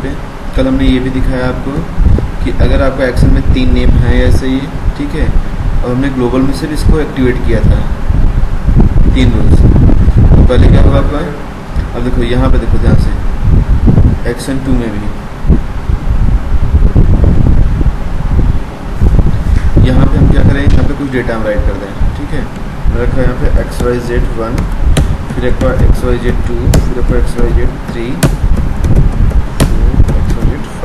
पे कल हमने ये भी दिखाया आपको कि अगर आपका एक्सेल में 3 नेम हैं ऐसे ही, ठीक है, और हमने ग्लोबल में सिर्फ इसको एक्टिवेट किया था 3 रोज। तो पहले क्या होगा आपका, अब देखो यहाँ पे देखो ध्यान से एक्शन 2 में भी यहाँ पे हम क्या करें, यहाँ पे कुछ डेटा हम राइट कर दें, ठीक है। मैंने रखा है यहाँ पे XYZ1, फिर एक बार XYZ2, फिर एक बार XYZ3, XYZ5।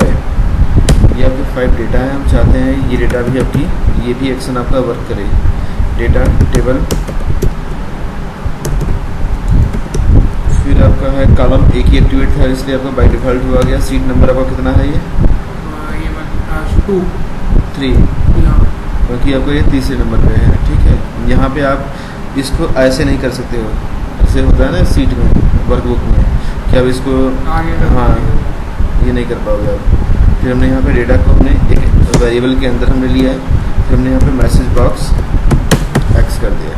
ये आपके 5 डेटा है। हम चाहते हैं ये डेटा भी आपकी, ये भी एक्शन आपका वर्क करे। डेटा टेबल, फिर आपका है कॉलम एक ही एक्टिवेट था इसलिए आपका बाय डिफॉल्ट हुआ गया। सीट नंबर आपका कितना है, ये 2 3, क्योंकि आपको ये तीसरे नंबर पे है, ठीक है। यहाँ पे आप इसको ऐसे नहीं कर सकते हो, ऐसे होता है ना सीट में, वर्कबुक में, कि आप इसको हाँ ये नहीं कर पाओगे आप। फिर हमने यहाँ पे डेटा को हमने एक वेरिएबल के अंदर हमने लिया है, फिर हमने यहाँ पे मैसेज बॉक्स एक्स कर दिया।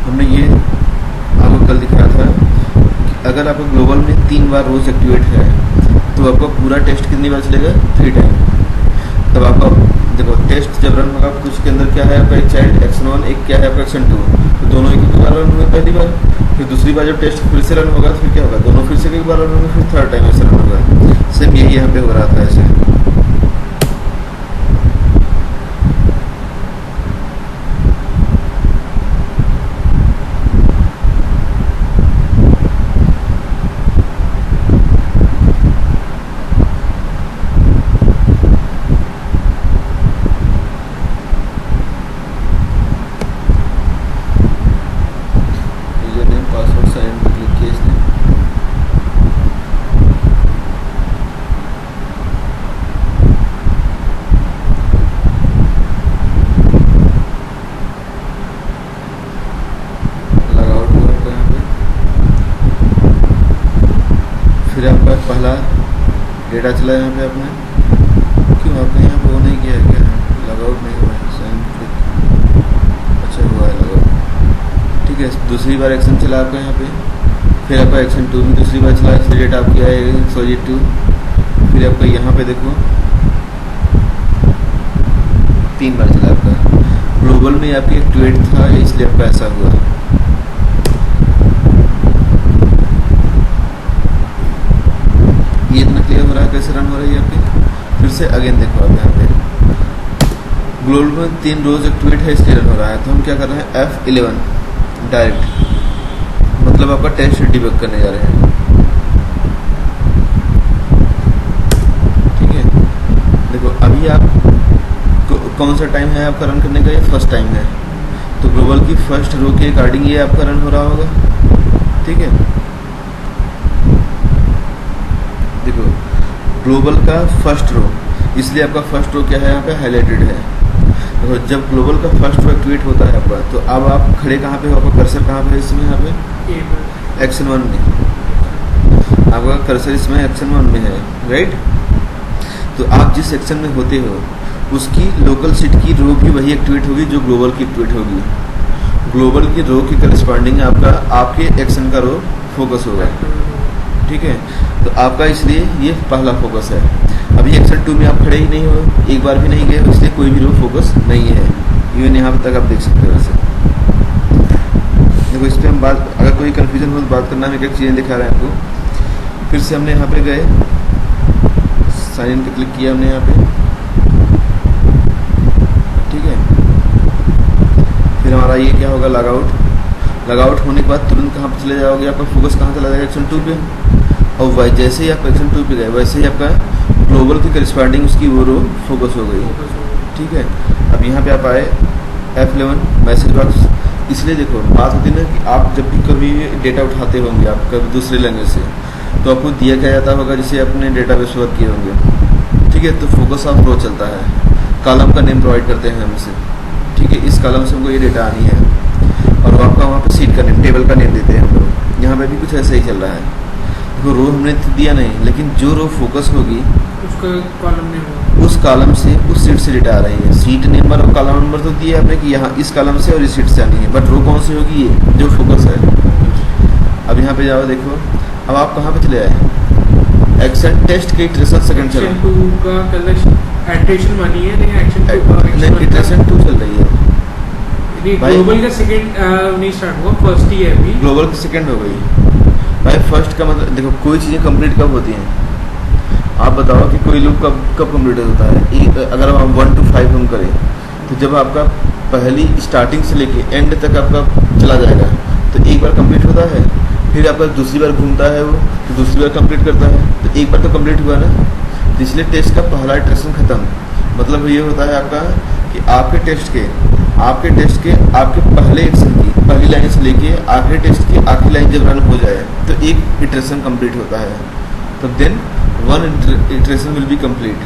हमने ये आपको कल दिखाया था कि अगर आपको ग्लोबल में 3 बार रोज एक्टिवेट है तो आपका पूरा टेस्ट कितनी बार चलेगा, 3 टाइम। तब आपका देखो टेस्ट जब रन होगा तो उसके अंदर क्या है आपका, एक चाइल्ड Action1, एक क्या है आपका Action2, तो दोनों एक बार रन होंगे पहली बार। फिर दूसरी बार जब टेस्ट फिर से रन होगा तो फिर क्या होगा, दोनों फिर से एक बार रन होंगे, फिर 3rd टाइम ऐसे रन होगा। सेम यही यहाँ पे हो रहा था ऐसे। फिर आपका पहला डेटा चला यहाँ पे आपने, क्यों आपने यहाँ पे वो नहीं किया है, क्या लगआउट नहीं हुआ है, साइन क्लिक, अच्छा हुआ है लगआउट, ठीक है। दूसरी बार एक्शन चला आपका यहाँ पे, फिर आपका Action2 भी दूसरी बार चला, इसलिए डेटा आपकी आएगा XYZ2। फिर आपका यहाँ पे देखो 3 बार चला आपका, ग्लोबल में आपकी एक्टिवेट था इसलिए आपका ऐसा हुआ। ये इतना क्लियर हो रहा है कैसे रन हो रही है आपकी। फिर से अगेन देखो आप यहाँ पे ग्लोबल में 3 रोज एक्टिवेट है इसलिए रन हो रहा है। तो हम क्या कर रहे हैं, F11 डायरेक्ट, मतलब आपका टेस्ट डिबग करने जा रहे हैं, ठीक है। देखो अभी आप कौन सा टाइम है आपका रन करने का, ये फर्स्ट टाइम है, तो ग्लोबल की फर्स्ट रो के अकॉर्डिंग ये आपका रन हो रहा होगा, ठीक है। देखो ग्लोबल का फर्स्ट रो, इसलिए आपका फर्स्ट रो क्या है यहाँ पे हाईलाइटेड है। तो जब ग्लोबल का फर्स्ट रो एक्टिवेट होता है आपका, तो अब आप खड़े कहाँ पे हो, आपका कर्सर कहाँ पे है इसमें, यहाँ पे Action1 में, आपका कर्सर इसमें Action1 में है, राइट। तो आप जिस सेक्शन में होते हो उसकी लोकल सीट की रो भी वही एक्टिवेट होगी जो ग्लोबल की एक्टिवेट होगी। ग्लोबल की रो की करस्पॉन्डिंग आपका आपके एक्शन का रो फोकस होगा, ठीक है। तो आपका इसलिए ये पहला फोकस है। अभी Action2 में आप खड़े ही नहीं हो, एक बार भी नहीं गए, इसलिए कोई भी रो फोकस नहीं है। इवन यहाँ तक आप देख सकते हो वैसे। देखो इस पर हम बात, अगर कोई कन्फ्यूजन हो तो बात करना, हम एक चीज़ें दिखा रहे हैं आपको। फिर से हमने यहाँ पे गए, साइन इन पे क्लिक किया हमने यहाँ पे, ठीक है। फिर हमारा ये क्या होगा, लॉगआउट होने के बाद तुरंत कहाँ पे चले जाओगे, आपका फोकस कहाँ चला जाएगा, Action2 पे। और जैसे ही आप Action2 पे गए वैसे ही आपका ग्लोबल की करस्पॉन्डिंग उसकी वो रो फोकस हो गई, ठीक है। अब यहाँ पे आप आए F11 मैसेज बॉक्स। इसलिए देखो बात होती है ना कि आप जब भी कभी डेटा उठाते होंगे आप कभी दूसरे लैंग्वेज से, तो आपको दिया क्या जाता होगा जिसे अपने डेटाबेस वर्क किए होंगे, ठीक है। तो फोकस ऑफ रो चलता है, कॉलम का नेम प्रोवाइड करते हैं हमसे, ठीक है। इस कॉलम से हमको ये डेटा आनी है और वो आपका वहाँ पे सीट का नेम, टेबल का नेम देते हैं हम लोग। यहाँ पे भी कुछ ऐसा ही चल रहा है। देखो रो हमने दिया नहीं, लेकिन जो रो फोकस होगी उसका कॉलम नेम, उस कॉलम से उस सीट से डेटा आ रही है। सीट नंबर और कॉलम नंबर तो दिया आपने कि यहाँ इस कॉलम से और इस सीट से आनी है, बट रो कौन सी होगी, ये जो फोकस है। अब यहाँ पे जाओ, देखो अब आप कहाँ पे चले आए, एक्शन टेस्ट के इटरेशन सेकंड चल रहा एक्शन 2 का कल एट्रेशन बनी है, लेकिन एक्शन 2 का है नहीं, इटरेशन 2 चल रही है भाई। ग्लोबल का सेकंड नहीं स्टार्ट हुआ, फर्स्ट ही है अभी। ग्लोबल की सेकंड हो गई भाई। फर्स्ट का मतलब देखो, कोई चीज़ें कंप्लीट कब होती हैं आप बताओ कि कोई लूप कब कब कंप्लीट होता है। अगर हम 1 to 5 हम करें तो जब आपका पहली स्टार्टिंग से लेके एंड तक आपका चला जाएगा तो एक बार कंप्लीट होता है, फिर आपका दूसरी बार घूमता है वो तो दूसरी बार कंप्लीट करता है, तो एक बार तो कंप्लीट हुआ ना। तो इसलिए टेस्ट का पहला इटरेशन खत्म, मतलब ये होता है आपका कि आपके टेस्ट के आपके पहले एक्शन की पहली लाइन से लेके आखिरी टेस्ट की आखिरी लाइन जब रन हो जाए तो एक इटरेशन कंप्लीट होता है, तो then 1 iteration will be complete.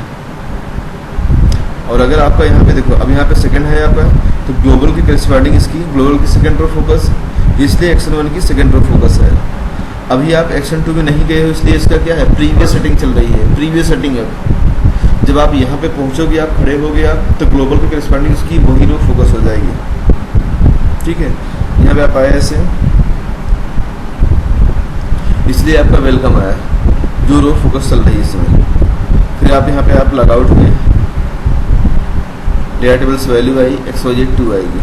और अगर आपका यहाँ पे देखो, अब यहाँ पे सेकंड है आपका, तो ग्लोबल की करस्पॉन्डिंग इसकी ग्लोबल की सेकंड पर फोकस, इसलिए एक्शन 1 की सेकंड पर फोकस है। अभी आप एक्शन 2 में नहीं गए हो, इसलिए इसका क्या है, प्रीवियस सेटिंग चल रही है, प्रीवियस सेटिंग है। जब आप यहाँ पे पहुँचोगे, आप खड़े होगे आप, तो ग्लोबल की करस्पॉन्डिंग उसकी वही रो फोकस हो जाएगी। ठीक है, यहाँ पे आप आए ऐसे, इसलिए आपका वेलकम आया, जो रो फोकस चल रही है इसमें। फिर आप यहाँ पे आप लॉग आउट हुए, डेटा टेबल्स वैल्यू आई XYZ 2 आएगी।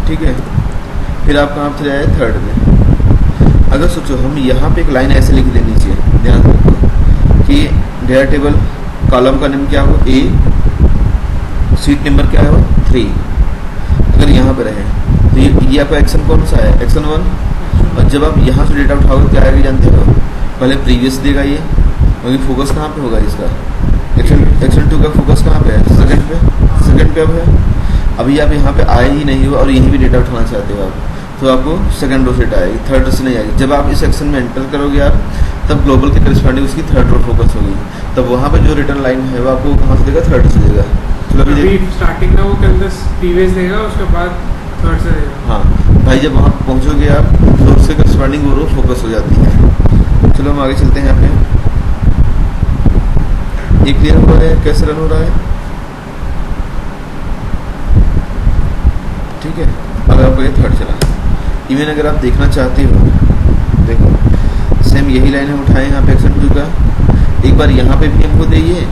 ठीक है, फिर आप कहाँ चले आए, थर्ड में। अगर सोचो हम यहाँ पे एक लाइन ऐसे लिख देनी चाहिए, ध्यान रखो कि डेटा टेबल कॉलम का नेम क्या हो A, सीट नंबर क्या हो 3। अगर यहाँ पे रहे तो ये आपका एक्शन कौन सा है, एक्शन 1। और जब आप यहाँ से डेटा उठाओगे क्या आएगा जानते हो, पहले प्रीवियस देगा ये, क्योंकि फोकस कहाँ पे होगा इसका, एक्शन 2 का फोकस कहाँ पे है, सेकंड पे अब है। अभी आप यहाँ पे आए ही नहीं हो और यहीं भी डेटा उठाना चाहते हो आप, तो आपको सेकंड रो सेट आएगी, थर्ड रो से नहीं आएगी। जब आप इस सेक्शन में एंटर करोगे आप, तब ग्लोबल के करस्पॉन्डिंग उसकी थर्ड रो फोकस होगी, तब वहाँ पे जो रिटर्न लाइन है वो आपको कहाँ से देगा, थर्ड से देगा। चलो अभी स्टार्टिंग में वो प्रीवियस देगा, उसके बाद थर्ड से देगा। हाँ भाई, जब वहाँ पहुँचोगे आप तो उसके करस्पॉन्डिंग वो रो फोकस हो जाती है। चलो हम आगे चलते हैं। यहाँ पे ये क्लियर हो रहा है कैसे रन हो रहा है, ठीक है। अगर आपको ये थर्ड चला, इवन अगर आप देखना चाहते हो, देखो सेम यही लाइन हम उठाएं यहाँ पे एक्शन 2 का, एक बार यहाँ पे भी हमको दिए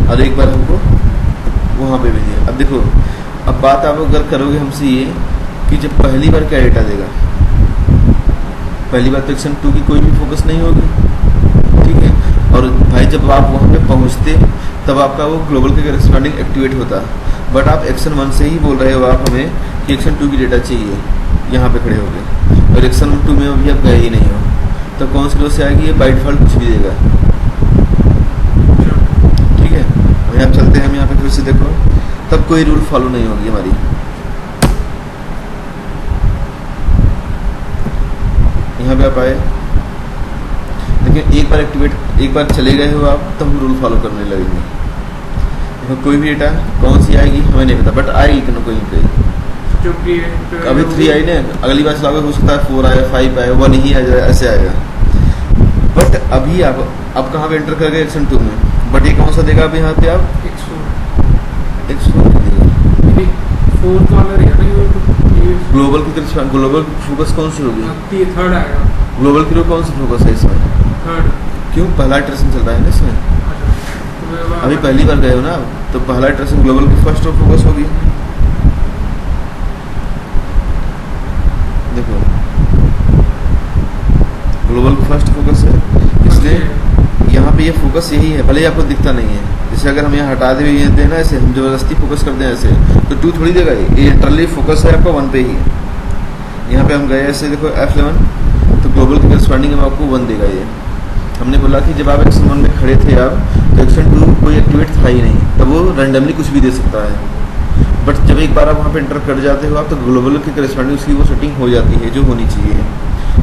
और एक बार हमको वहाँ पे भी दिए। अब देखो, अब बात आप अगर करोगे हमसे ये कि जब पहली बार क्या डेटा देगा, पहली बार तो एक्शन 2 की कोई भी फोकस नहीं होगी, ठीक है। और भाई जब आप वहाँ पे पहुँचते तब आपका वो ग्लोबल के करस्पॉन्डिंग एक्टिवेट होता, बट आप एक्शन 1 से ही बोल रहे हो आप हमें कि एक्शन 2 की डेटा चाहिए, यहाँ पे खड़े हो गए, और एक्शन 2 में अभी आप गए ही नहीं हो, तो कौन सी रो से आएगी, ये बाय डिफॉल्ट कुछ भी देगा। ठीक है, वही आप चलते हैं हम यहाँ पे फिर से, देखो तब कोई रूल फॉलो नहीं होगी हमारी। यहाँ पे आप आए, लेकिन एक बार एक्टिवेट, एक बार चले गए हो आप, तब हम रूल फॉलो करने लगेंगे। तो कोई भी डेटा कौन सी आएगी हमें नहीं पता, बट आएगी कहीं कोई कहीं। अभी 3 आई ना, अगली बार चलाओगे हो सकता है 4 आए, 5 आए, 1 ही आ जाए, ऐसे आएगा। बट अभी आप अब कहाँ पे एंटर कर गए, एक्शन 2 में, बट ये कौन सा देगा अभी यहाँ पे आप, X4 फोर्थ वाला रहेगा ना, ग्लोबल की तरफ, ग्लोबल फोकस कौन सी होगी, थर्ड आएगा। ग्लोबल की कौन सी फोकस है इसमें, थर्ड। क्यों, पहला इटरेशन चल रहा है ना इसमें, अभी पहली बार गए हो ना, तो पहला इटरेशन ग्लोबल की फर्स्ट रो फोकस होगी। देखो ग्लोबल की फर्स्ट फोकस है, इसलिए यहाँ पे ये फोकस यही है, भले ही आपको दिखता नहीं है। जैसे अगर हम यहाँ हटा देते हैं ना, ऐसे हम जबरदस्ती फोकस करते हैं ऐसे, तो 2 थोड़ी देगा, ये इंटरनली फोकस है आपका 1 पे ही। यहाँ पे हम गए ऐसे, देखो F11, तो ग्लोबल की करस्पॉन्डिंग में आपको 1 देगा। ये हमने बोला कि जब आप एक्शन 1 में खड़े थे आप, तो एक्शन 2 कोई एक्टिवेट था ही नहीं, तब वो रैंडमली कुछ भी दे सकता है। बट जब एक बार आप वहाँ पे एंटर कर जाते हो आप, तो ग्लोबल की करस्पॉन्डिंग उसकी वो सेटिंग हो जाती है जो होनी चाहिए।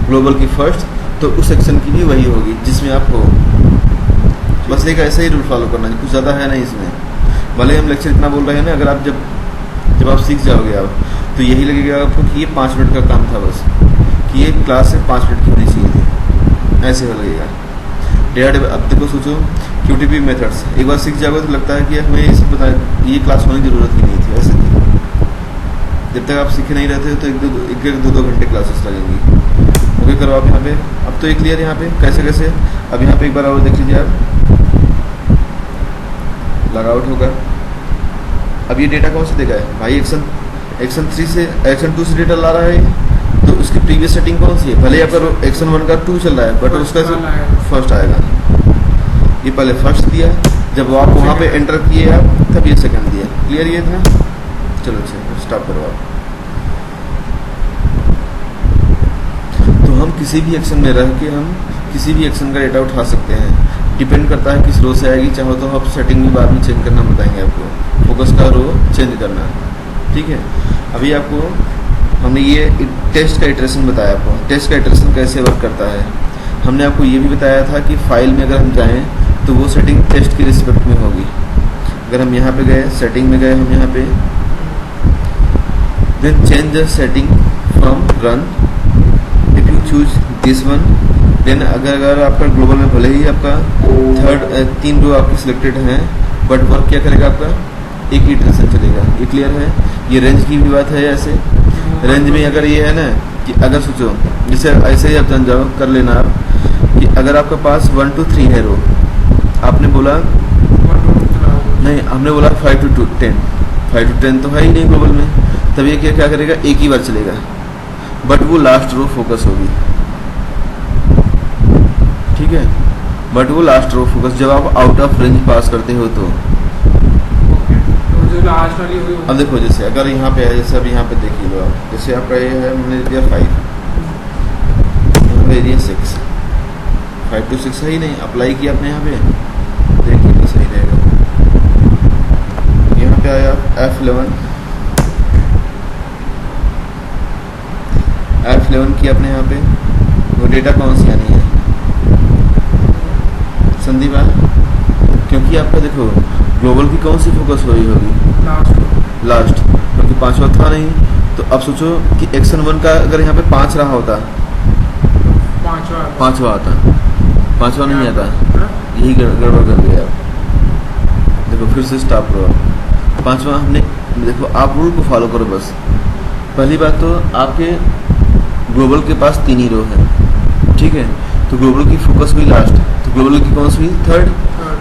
ग्लोबल की फर्स्ट तो उस सेक्शन की भी वही होगी जिसमें आप हो। बस एक ऐसे ही रूल फॉलो करना है, कुछ ज़्यादा है नहीं इसमें। भले हम लेक्चर इतना बोल रहे हैं ना, अगर आप जब आप सीख जाओगे आप, तो यही लगेगा आपको कि ये 5 मिनट का काम था बस, कि ये क्लास से 5 मिनट की होनी चाहिए थी, ऐसे हो लगेगा। डेटा अब देखो सोचो, QTP मेथड्स एक बार सीख जाओगे तो लगता है कि हमें ये पता है, ये क्लास होने की ज़रूरत ही नहीं थी, ऐसे थी। जब तक आप सीखे नहीं रहते तो 1-2 घंटे क्लासेस लगेंगी। ओके करो आप यहाँ पे, आप अब तो ये क्लियर यहाँ पे कैसे कैसे। अब यहाँ पे एक बार और देख लीजिए आप, लॉग आउट होगा। अब ये डेटा कौन से देगा है भाई, एक्शन 3 से एक्शन 2 से डेटा ला रहा है, तो उसकी प्रीवियस सेटिंग कौन सी है, भले अगर एक्शन 1 का 2 चल रहा है बट उसका फर्स्ट आएगा। ये पहले फर्स्ट दिया, जब वो आप वहाँ पे एंटर किए आप तब ये सेकंड दिया। क्लियर ये था। चलो अच्छा स्टॉप करो आप। तो हम किसी भी एक्शन में रह के हम किसी भी एक्शन का डेटा उठा सकते हैं, डिपेंड करता है किस रो से आएगी। चाहो तो आप सेटिंग में बाद में चेंज करना बताएंगे आपको, फोकस का रो चेंज करना, ठीक है। अभी आपको हमने ये टेस्ट का इटरेशन बताया आपको, टेस्ट का इटरेशन कैसे वर्क करता है। हमने आपको ये भी बताया था कि फाइल में अगर हम जाएं तो वो सेटिंग टेस्ट की रिस्पेक्ट में होगी। अगर हम यहाँ पे गए, सेटिंग में गए, हम यहाँ पे then change the setting from run, if you choose this one. Then अगर आपका ग्लोबल में भले ही आपका तीन रो आपकी सिलेक्टेड हैं, बट वर्क क्या करेगा आपका, एक ही इटरेशन चलेगा। ये क्लियर है। ये रेंज की भी बात है। ऐसे रेंज में अगर ये है ना कि अगर सोचो जैसे ऐसे ही आप जान जाओ कर लेना आप कि अगर आपके पास 1 to 3 है रो, आपने बोला नहीं, हमने बोला 5 to 10, 5 to 10 तो है ही नहीं ग्लोबल में, तब ये क्या करेगा, एक ही बार चलेगा, बट वो लास्ट रो फोकस होगी, ठीक है। बट वो लास्ट रो फोकस जब आप आउट ऑफ रेंज पास करते हो तो जो लास्ट वाली होगी। अब देखो जैसे अगर यहाँ पे है, जैसे अब यहाँ पे देखिए लो आप, जैसे आपका ये है, मैंने दिया 5, यहाँ पे दिया 6, 5 to 6 है ही नहीं, अप्लाई किया आपने यहाँ पे, देखिए तो सही रहेगा। यहाँ पे आया F11 की आपने यहाँ पे, वो डेटा कौन सी आनी है संदीप है, क्योंकि आपका देखो ग्लोबल की कौन सी फोकस हो रही होगी, लास्ट, क्योंकि 5वां था नहीं। तो अब सोचो कि एक्शन 1 का अगर यहाँ पे 5 रहा होता, 5वां आता, 5वां नहीं आता, यही गड़बड़ कर दिया आप। देखो फिर से स्टॉप करो, 5वां हमने, देखो आप रूल को फॉलो करो बस। पहली बात तो आपके ग्लोबल के पास 3 ही रो है, ठीक है, तो ग्लोबल की फोकस हुई लास्ट, तो ग्लोबल की कौन सी हुई, थर्ड,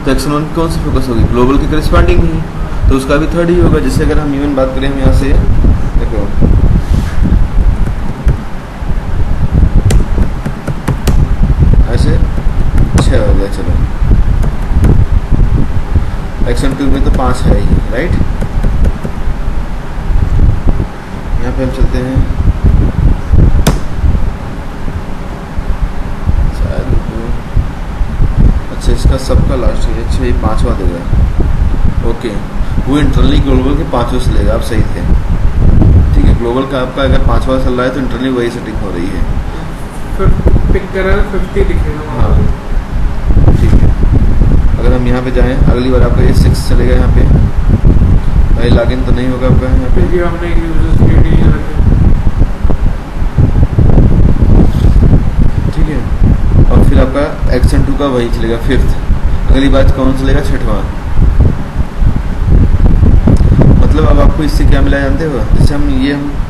तो एक्शन 1 की कौन सी फोकस होगी, ग्लोबल की करस्पॉन्डिंग ही, तो उसका भी थर्ड ही होगा। जैसे अगर हम इवन बात करें, हम यहाँ से देखो ऐसे 6 हो गया, चलो एक्शन 2 में तो 5 है ही, राइट। यहाँ पे हम चलते हैं, अच्छा इसका सबका लास्ट है, अच्छा ये 5वां देगा, ओके। वो इंटरनली ग्लोबल के 5वें से लेगा, आप सही थे, ठीक है। ग्लोबल का आपका अगर 5वां चल रहा है तो इंटरनली वही सेटिंग हो रही है, फिर पिक करा 50 दिखेगा, हाँ ठीक है। अगर हम यहाँ पे जाएं, अगली बार आपका ये 6 चलेगा, यहाँ पे भाई लॉगिन तो नहीं होगा आपका यहाँ पे, क्योंकि हमने यूजर्स के लिए रखे, ठीक है। और फिर आपका एक्शन 2 का वही चलेगा 5th, अगली बात कौन चलेगा, 6वां। मतलब अब आपको इससे क्या मिला जानते हो, जैसे हम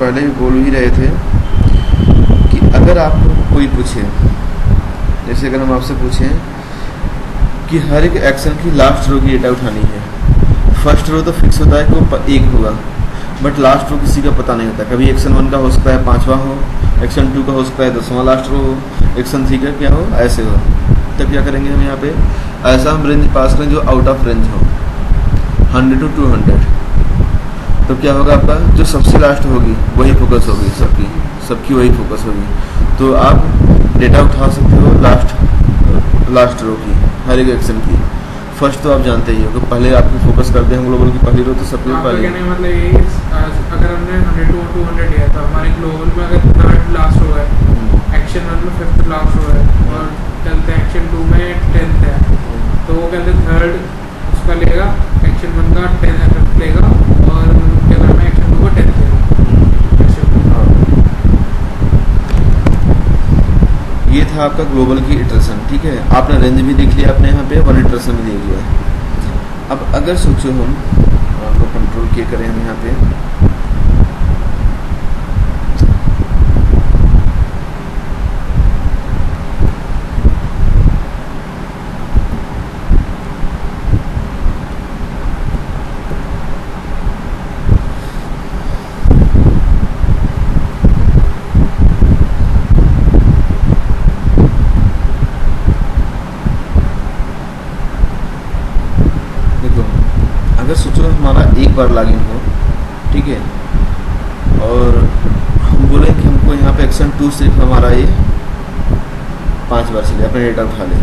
पहले भी बोल ही रहे थे कि अगर आपको कोई पूछे, जैसे अगर हम आपसे पूछें कि हर एक एक्शन की लास्ट रो की डेटा उठानी है, फर्स्ट रो तो फिक्स होता है कि वो 1 होगा, बट लास्ट रो किसी का पता नहीं होता। कभी एक्शन 1 का हो सकता है 5वां हो, एक्शन 2 का हो सकता है 10वां लास्ट रो हो, एक्शन 3 का क्या हो, ऐसे हो। तब क्या करेंगे हम यहाँ पे, ऐसा हम रेंज पास करें जो आउट ऑफ रेंज हो, 100 to 200, तो क्या होगा आपका, जो सबसे लास्ट होगी वही फोकस होगी, सबकी वही फोकस होगी। तो आप डेटा उठा सकते हो लास्ट रो की, हर एक एक्शन की। फर्स्ट तो आप जानते ही हो कि पहले आपकी फोकस करते हैं ग्लोबल की पहली रो, तो सबसे पहले मतलब ये अगर हमने 100 to 200 लिया था, हमारे ग्लोबल में अगर थर्ड लास्ट रो है, एक्शन 1 में 5th लास्ट रो है, और चलते हैं एक्शन 2 में 10th है, तो वो कहते हैं थर्ड उसका लेगा, एक्शन 1 का 10th लेगा, और क्या नाम है, एक्शन 2 का 10th लेगा। ये था आपका ग्लोबल की इटरेशन, ठीक है। आपने रेंज भी देख लिया, आपने यहाँ पे 1 इटरेशन भी देख लिया। अब अगर सोचो हम आपको कंट्रोल किए करें, हम यहाँ पे अगर सोचो हमारा एक बार लॉगिन हो, ठीक है, और हम बोले कि हमको यहाँ पे एक्शन 2 सिर्फ हमारा ये 5 बार चले, अपने डेटा उठा ले,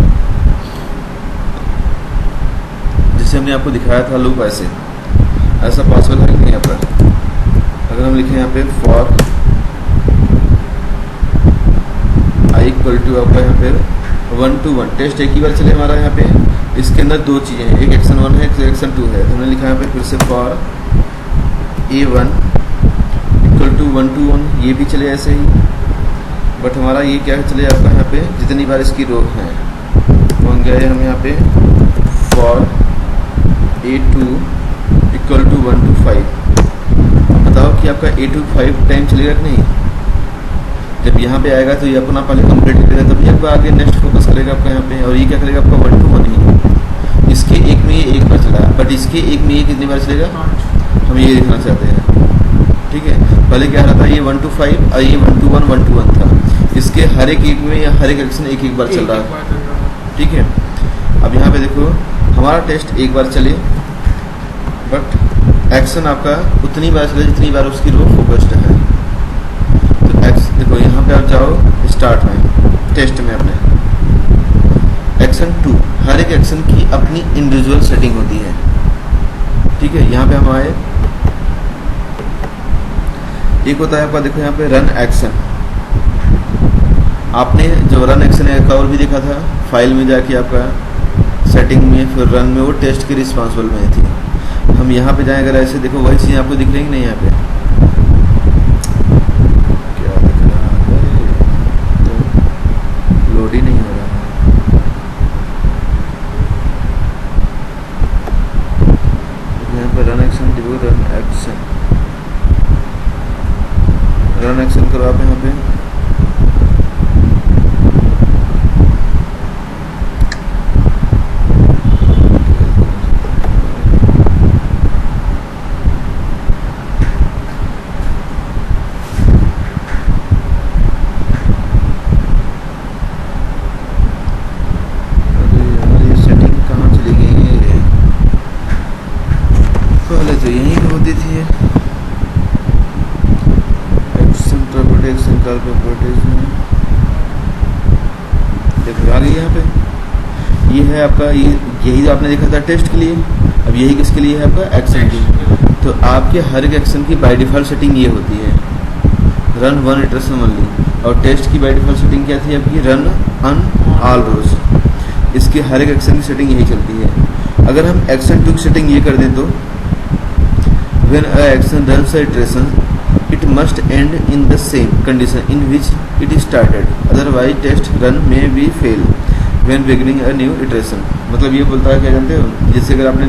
जिससे हमने आपको दिखाया था लूप ऐसा पॉसिबल है कि नहीं यहाँ पर। अगर हम लिखें यहाँ पे फॉर आई इक्वल टू आपका यहाँ पे 1 to 1 टेस्ट एक ही बार चले हमारा यहाँ पे, इसके अंदर 2 चीज़ें हैं, एक एक्शन 1 है, एक एक्शन 2 है, तो हमने लिखा यहाँ पे फिर से for A1 equal to 1 to 1, ये भी चले ऐसे ही, बट हमारा ये क्या चले आपका यहाँ पे जितनी बार इसकी रो है, मान गए हम यहाँ पे for A2 equal to 1 to 5। बताओ कि आपका A2 5 टाइम चलेगा कि नहीं। जब यहाँ पे आएगा तो ये अपना पहले कंप्लीट करेगा, तभी आपको आगे नेक्स्ट फोकस करेगा आपका यहाँ पे, और ये क्या करेगा आपका 1 to 1 ही। इसके एक में ये एक बार चला, बट इसके एक में ये कितनी बार चलेगा, हम ये देखना चाहते हैं, ठीक है। पहले क्या रहा था, ये 1 to 5 और ये 1 to 1 था, इसके हर एक में या हर एक एक्शन एक एक बार चल रहा है, ठीक है। अब यहाँ पे देखो हमारा टेस्ट एक बार चले, बट एक्शन आपका उतनी बार चले जितनी बार उसकी रो फोकस्ड है। तो देखो यहाँ पे आप जाओ स्टार्ट में, टेस्ट में अपने एक्शन 2, हर एक एक्शन की अपनी इंडिविजुअल सेटिंग होती है, ठीक है। यहाँ पे हम आए, एक होता है आपका देखो यहाँ पे रन एक्शन, आपने जो रन एक्शन है एक और भी देखा था फाइल में जाके आपका सेटिंग में, फिर रन में वो टेस्ट की रिस्पॉन्सिबल में थी। हम यहाँ पे जाएं, अगर ऐसे देखो वही चीज़ आपको दिख रही है नहीं, यहाँ पे क्या दिख रहा है, तो लोड ही नहीं हो रहा है। यहाँ पे रन एक्शन देखो, रन एक्शन करो आप यहाँ पे, तो यही होती थी एक्शन प्रॉपर्टीज में, देखो आ गई यहाँ पे, ये है आपका, ये यही आपने देखा था टेस्ट के लिए, अब यही किसके लिए है आपका एक्शन की। तो आपके हर एक एक्शन की बाय डिफॉल्ट सेटिंग ये होती है रन 1 इटरेशन ओनली, और टेस्ट की बाय डिफॉल्ट सेटिंग क्या थी आपकी, रन ऑन ऑल रोज। इसकी हर एक एक्शन की सेटिंग यही चलती है। अगर हम एक्शन 2 की सेटिंग ये कर दें तो when a action runs a iteration, it must end in the same condition in which it started. Otherwise, test run may be fail when beginning a new iteration. मतलब ये बोलता है क्या जानते हो, जैसे अगर आपने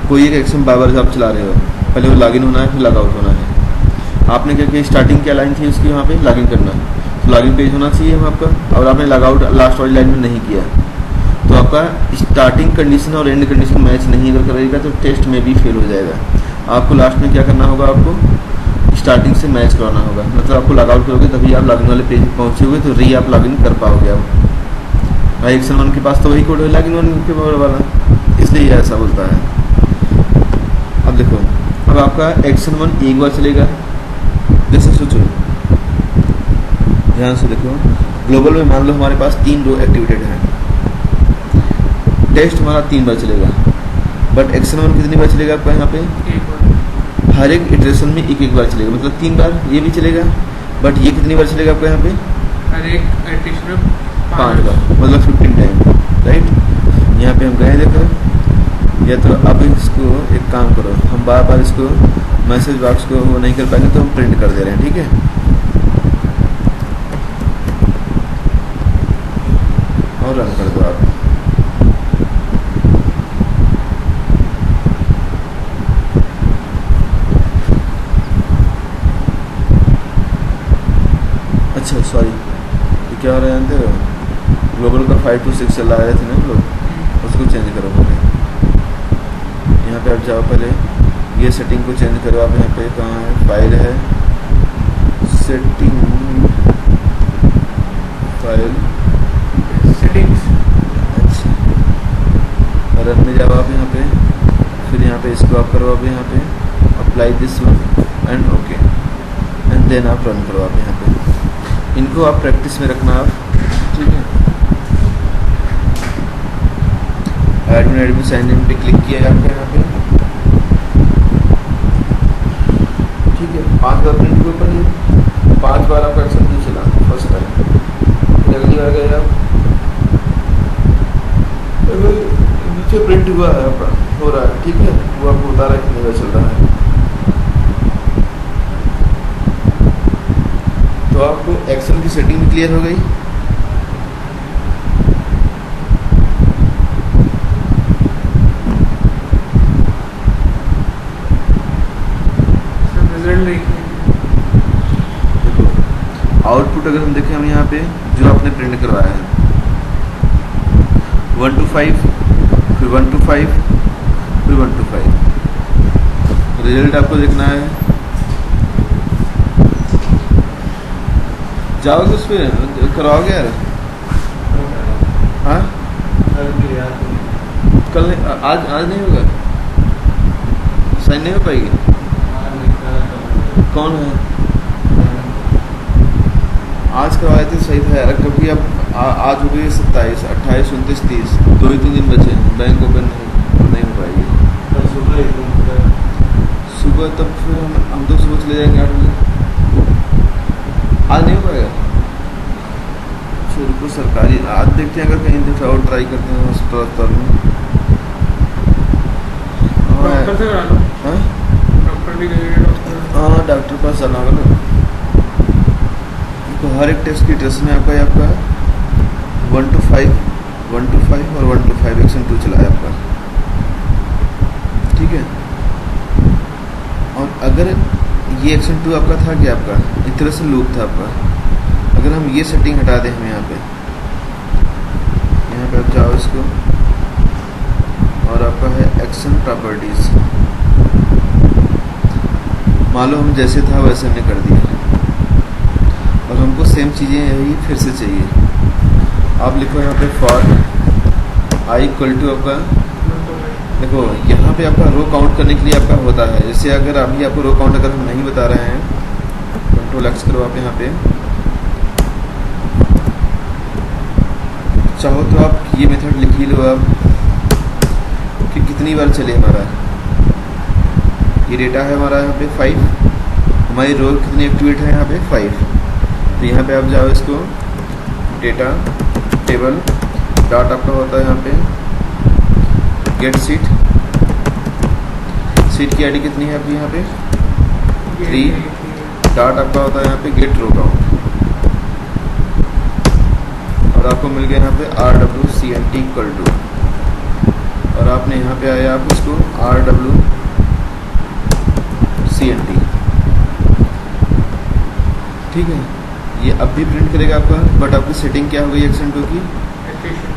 कोई एक एक्शन बार आप चला रहे हो, पहले वो लॉगिन होना है, फिर लॉग आउट होना है। आपने क्या किया, स्टार्टिंग क्या लाइन थी उसकी, वहाँ पे लॉगिन करना है, तो लॉगिन पेज होना चाहिए हम आपका, और आपने लॉग आउट लास्ट वाली लाइन में नहीं किया, तो आपका स्टार्टिंग कंडीशन और एंड कंडीशन मैच नहीं अगर करेगा तो टेस्ट में भी फेल हो जाएगा। आपको लास्ट में क्या करना होगा, आपको स्टार्टिंग से मैच करवाना होगा, मतलब आपको लॉग आउट करोगे तभी आप लॉगिन वाले पेज पर पहुँचे हुए, तो री आप लॉगिन कर पाओगे। आप भाई एक्शन 1 के पास तो वही कोड है लॉगिन 1 के वाला, इसलिए ऐसा बोलता है। अब देखो, अब आपका एक्शन 1 एक बार चलेगा, जैसे सोचो ध्यान से देखो, ग्लोबल में मान लो हमारे पास 3 रो एक्टिवेटेड है, टेस्ट हमारा 3 बार चलेगा, बट एक्शन 1 कितनी बार चलेगा आपका यहाँ पे, हर एक इटरेशन में एक एक बार चलेगा, मतलब 3 बार ये भी चलेगा, बट ये कितनी बार चलेगा आपका यहाँ पे, हर एक इटरेशन में 5 बार, मतलब 15 टाइम, राइट। यहाँ पे हम गए देखो, या तो अब इसको एक काम करो, हम बार बार इसको मैसेज बॉक्स को वो नहीं कर पाएंगे तो हम प्रिंट कर दे रहे हैं, ठीक है। और रन कर दो आप, अच्छा सॉरी, ये क्या हो रहा है जानते हो, ग्लोबल का 5 to 6 चला रहे थे ना हम लोग, उसको चेंज करो पहले। यहाँ पे आप जाओ, पहले ये सेटिंग को चेंज करो आप, यहाँ पे कहाँ है, फाइल है, सेटिंग, फाइल सेटिंग्स, अच्छा, रन में जाओ आप यहाँ पे, पे इसको आप करो अब यहाँ पे apply this one and okay and then आप रन करो आप यहाँ पे। इनको आप प्रैक्टिस में रखना आप, ठीक है। एडमिन साइन इन पे क्लिक किया आपका यहाँ पे, ठीक है। 5 बार प्रिंट हुए पर 5 बार आपका एक्शन 2 चला फर्स्ट टाइम। अगली बार गए आप, नीचे प्रिंट हुआ है आपका, हो रहा है, ठीक है। वो आपको बता रहा है कितनी बार चल रहा है। तो आपको एक्सेल की सेटिंग भी क्लियर हो गई। देखो आउटपुट अगर हम देखें हम यहाँ पे जो आपने प्रिंट करवाया है 1 to 5 फिर 1 to 5 फिर 1 to 5 रिजल्ट आपको देखना है। जाओगे उस पर करवाओगे यार? हाँ कल नहीं, आज नहीं होगा, साइन नहीं हो पाएगी। कौन है? आज करवाए थे सही था यार, क्योंकि अब आज हो गई 27, 28, 29, 30, 2-3 दिन बचे हैं। बैंक ओपन नहीं हो पाएगी सुबह, तब फिर हम तो सुबह चले जाएंगे 8 बजे। आज नहीं हो पाएगा। रुको सरकारी आज देखते हैं, अगर कहीं दूसरा और ट्राई करते हैं अस्पताल में। डॉक्टर से करा लो। हाँ डॉक्टर भी गए डॉक्टर। हाँ डॉक्टर पास जाना होगा ना। तो हर एक टेस्ट की टेस्ट में आपका 1 to 5 और 1 to 5 एक्शन 2 चला है आपका, ठीक है। और अगर ये एक्शन 2 आपका था कि आपका इस तरह से लूप था आपका, अगर हम ये सेटिंग हटा दें हम यहाँ पे आप जाओ इसको, और आपका है एक्शन प्रॉपर्टीज, मान लो हम जैसे था वैसे हमने कर दिया और हमको सेम चीज़ें यही फिर से चाहिए। आप लिखो यहाँ पे फॉर आई इक्वल टू आपका, देखो यहाँ पे आपका रो काउंट करने के लिए आपका होता है। जैसे अगर अभी आपको रो काउंट अगर हम नहीं बता रहे हैं, कंट्रोल एक्स करो आप यहाँ पे, चाहो तो आप ये मेथड लिख ही लो आप कि कितनी बार चले हमारा ये डेटा है हमारा यहाँ पे 5, हमारी रो कितनी एक्टिवेट है यहाँ पे 5। तो यहाँ पे आप जाओ इसको डेटा टेबल डॉट आपका होता है यहाँ पे गेट सीट की आईडी कितनी है आपकी यहाँ पे 3 डॉट आपका होता है यहाँ पे गेट रो काउंट, और आपको मिल गया यहाँ पे RWCNT इक्वल टू, और आपने यहाँ पे आया आप उसको RWCNT, ठीक है। ये अब भी प्रिंट करेगा आपका, बट आपकी सेटिंग क्या हो गई एक्शन 2 की,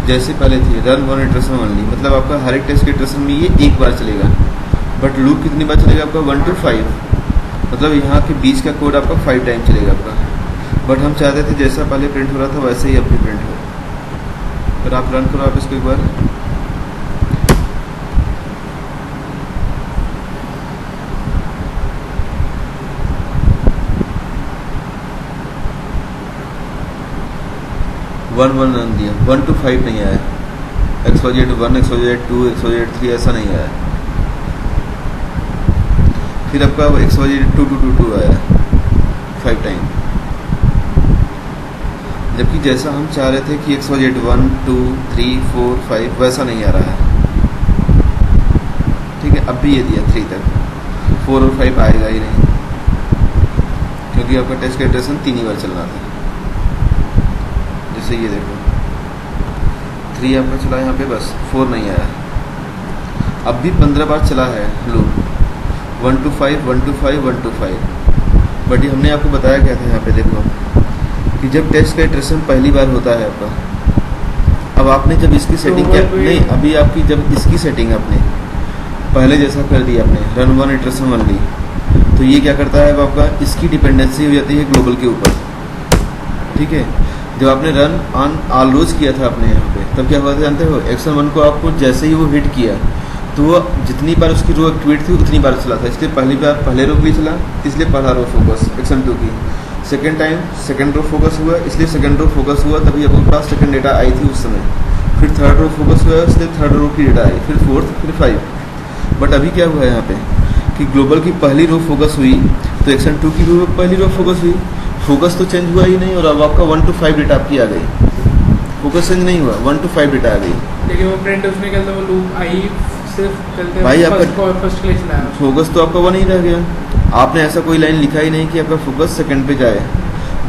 जैसे पहले थी रन 1 इटरेशन ओनली, मतलब आपका हर एक टेस्ट के इटरेशन में ये एक बार चलेगा, बट लूप कितनी बार चलेगा आपका 1 to 5, मतलब यहाँ के बीच का कोड आपका 5 टाइम चलेगा आपका। बट हम चाहते थे जैसा पहले प्रिंट हो रहा था वैसे ही अब भी प्रिंट हो। फिर आप रन करो आप इसको एक बार, वन रन दिया, 1 to 5 नहीं आया, XYZ 1, XYZ 2, XYZ 3 ऐसा नहीं आया। फिर आपका XYZ 2 आया 5 टाइम, जबकि जैसा हम चाह रहे थे कि XYZ 1, 2, 3, 4, 5 वैसा नहीं आ रहा है, ठीक है। अब भी ये दिया 3 तक, 4 और 5 आएगा ही नहीं, क्योंकि आपका टेस्ट का इटरेशन 3 ही बार चलना था। जैसे ये देखो 3 आपका चला यहाँ पे, बस 4 नहीं आया। अब भी 15 बार चला है loop 1 to 5, 1 to 5, 1 to 5, but ये हमने आपको बताया क्या था यहाँ पे देखो कि जब टेस्ट का इटरेशन पहली बार होता है आपका, अब आपने जब इसकी सेटिंग क्या नहीं, अभी आपकी जब इसकी सेटिंग आपने पहले जैसा कर दिया आपने रन 1 इटरेशन ओनली, तो ये क्या करता है अब आपका इसकी डिपेंडेंसी हो जाती है ग्लोबल के ऊपर, ठीक है। जब आपने रन ऑन ऑल रोज किया था आपने यहाँ पे, तब क्या हुआ था जानते हो, एक्शन 1 को आपको जैसे ही वो हिट किया तो वो जितनी बार उसकी रो एक्टिवेट थी उतनी बार चला था, इसलिए पहली बार पहले रो के लिए चला, इसलिए पहला रो फोकस एक्शन 2 की। Second time second row focus हुआ, इसलिए सेकेंड रो फोकस हुआ, तभी अपने पास सेकेंड डेटा आई थी उस समय। फिर थर्ड रो फोकस हुआ, इसलिए थर्ड रो की डेटा आई, फिर फोर्थ, फिर 5। बट अभी क्या हुआ है यहाँ पे कि ग्लोबल की पहली रो फोकस हुई तो एक्शन 2 की भी पहली रो फोकस हुई, फोकस तो चेंज हुआ ही नहीं, और अब आपका 1 to 5 डेटा आपकी आ गई, फोकस चेंज नहीं हुआ, 1 to 5 डेटा आ गई। लेकिन वो प्रिंट उसमें कहते वो लूप आई सिर्फ चलते भाई आपका फर्स्ट के लिए चलाया, फोकस तो आपका 1 ही रह गया। आपने ऐसा कोई लाइन लिखा ही नहीं कि आपका फोकस सेकंड पे जाए।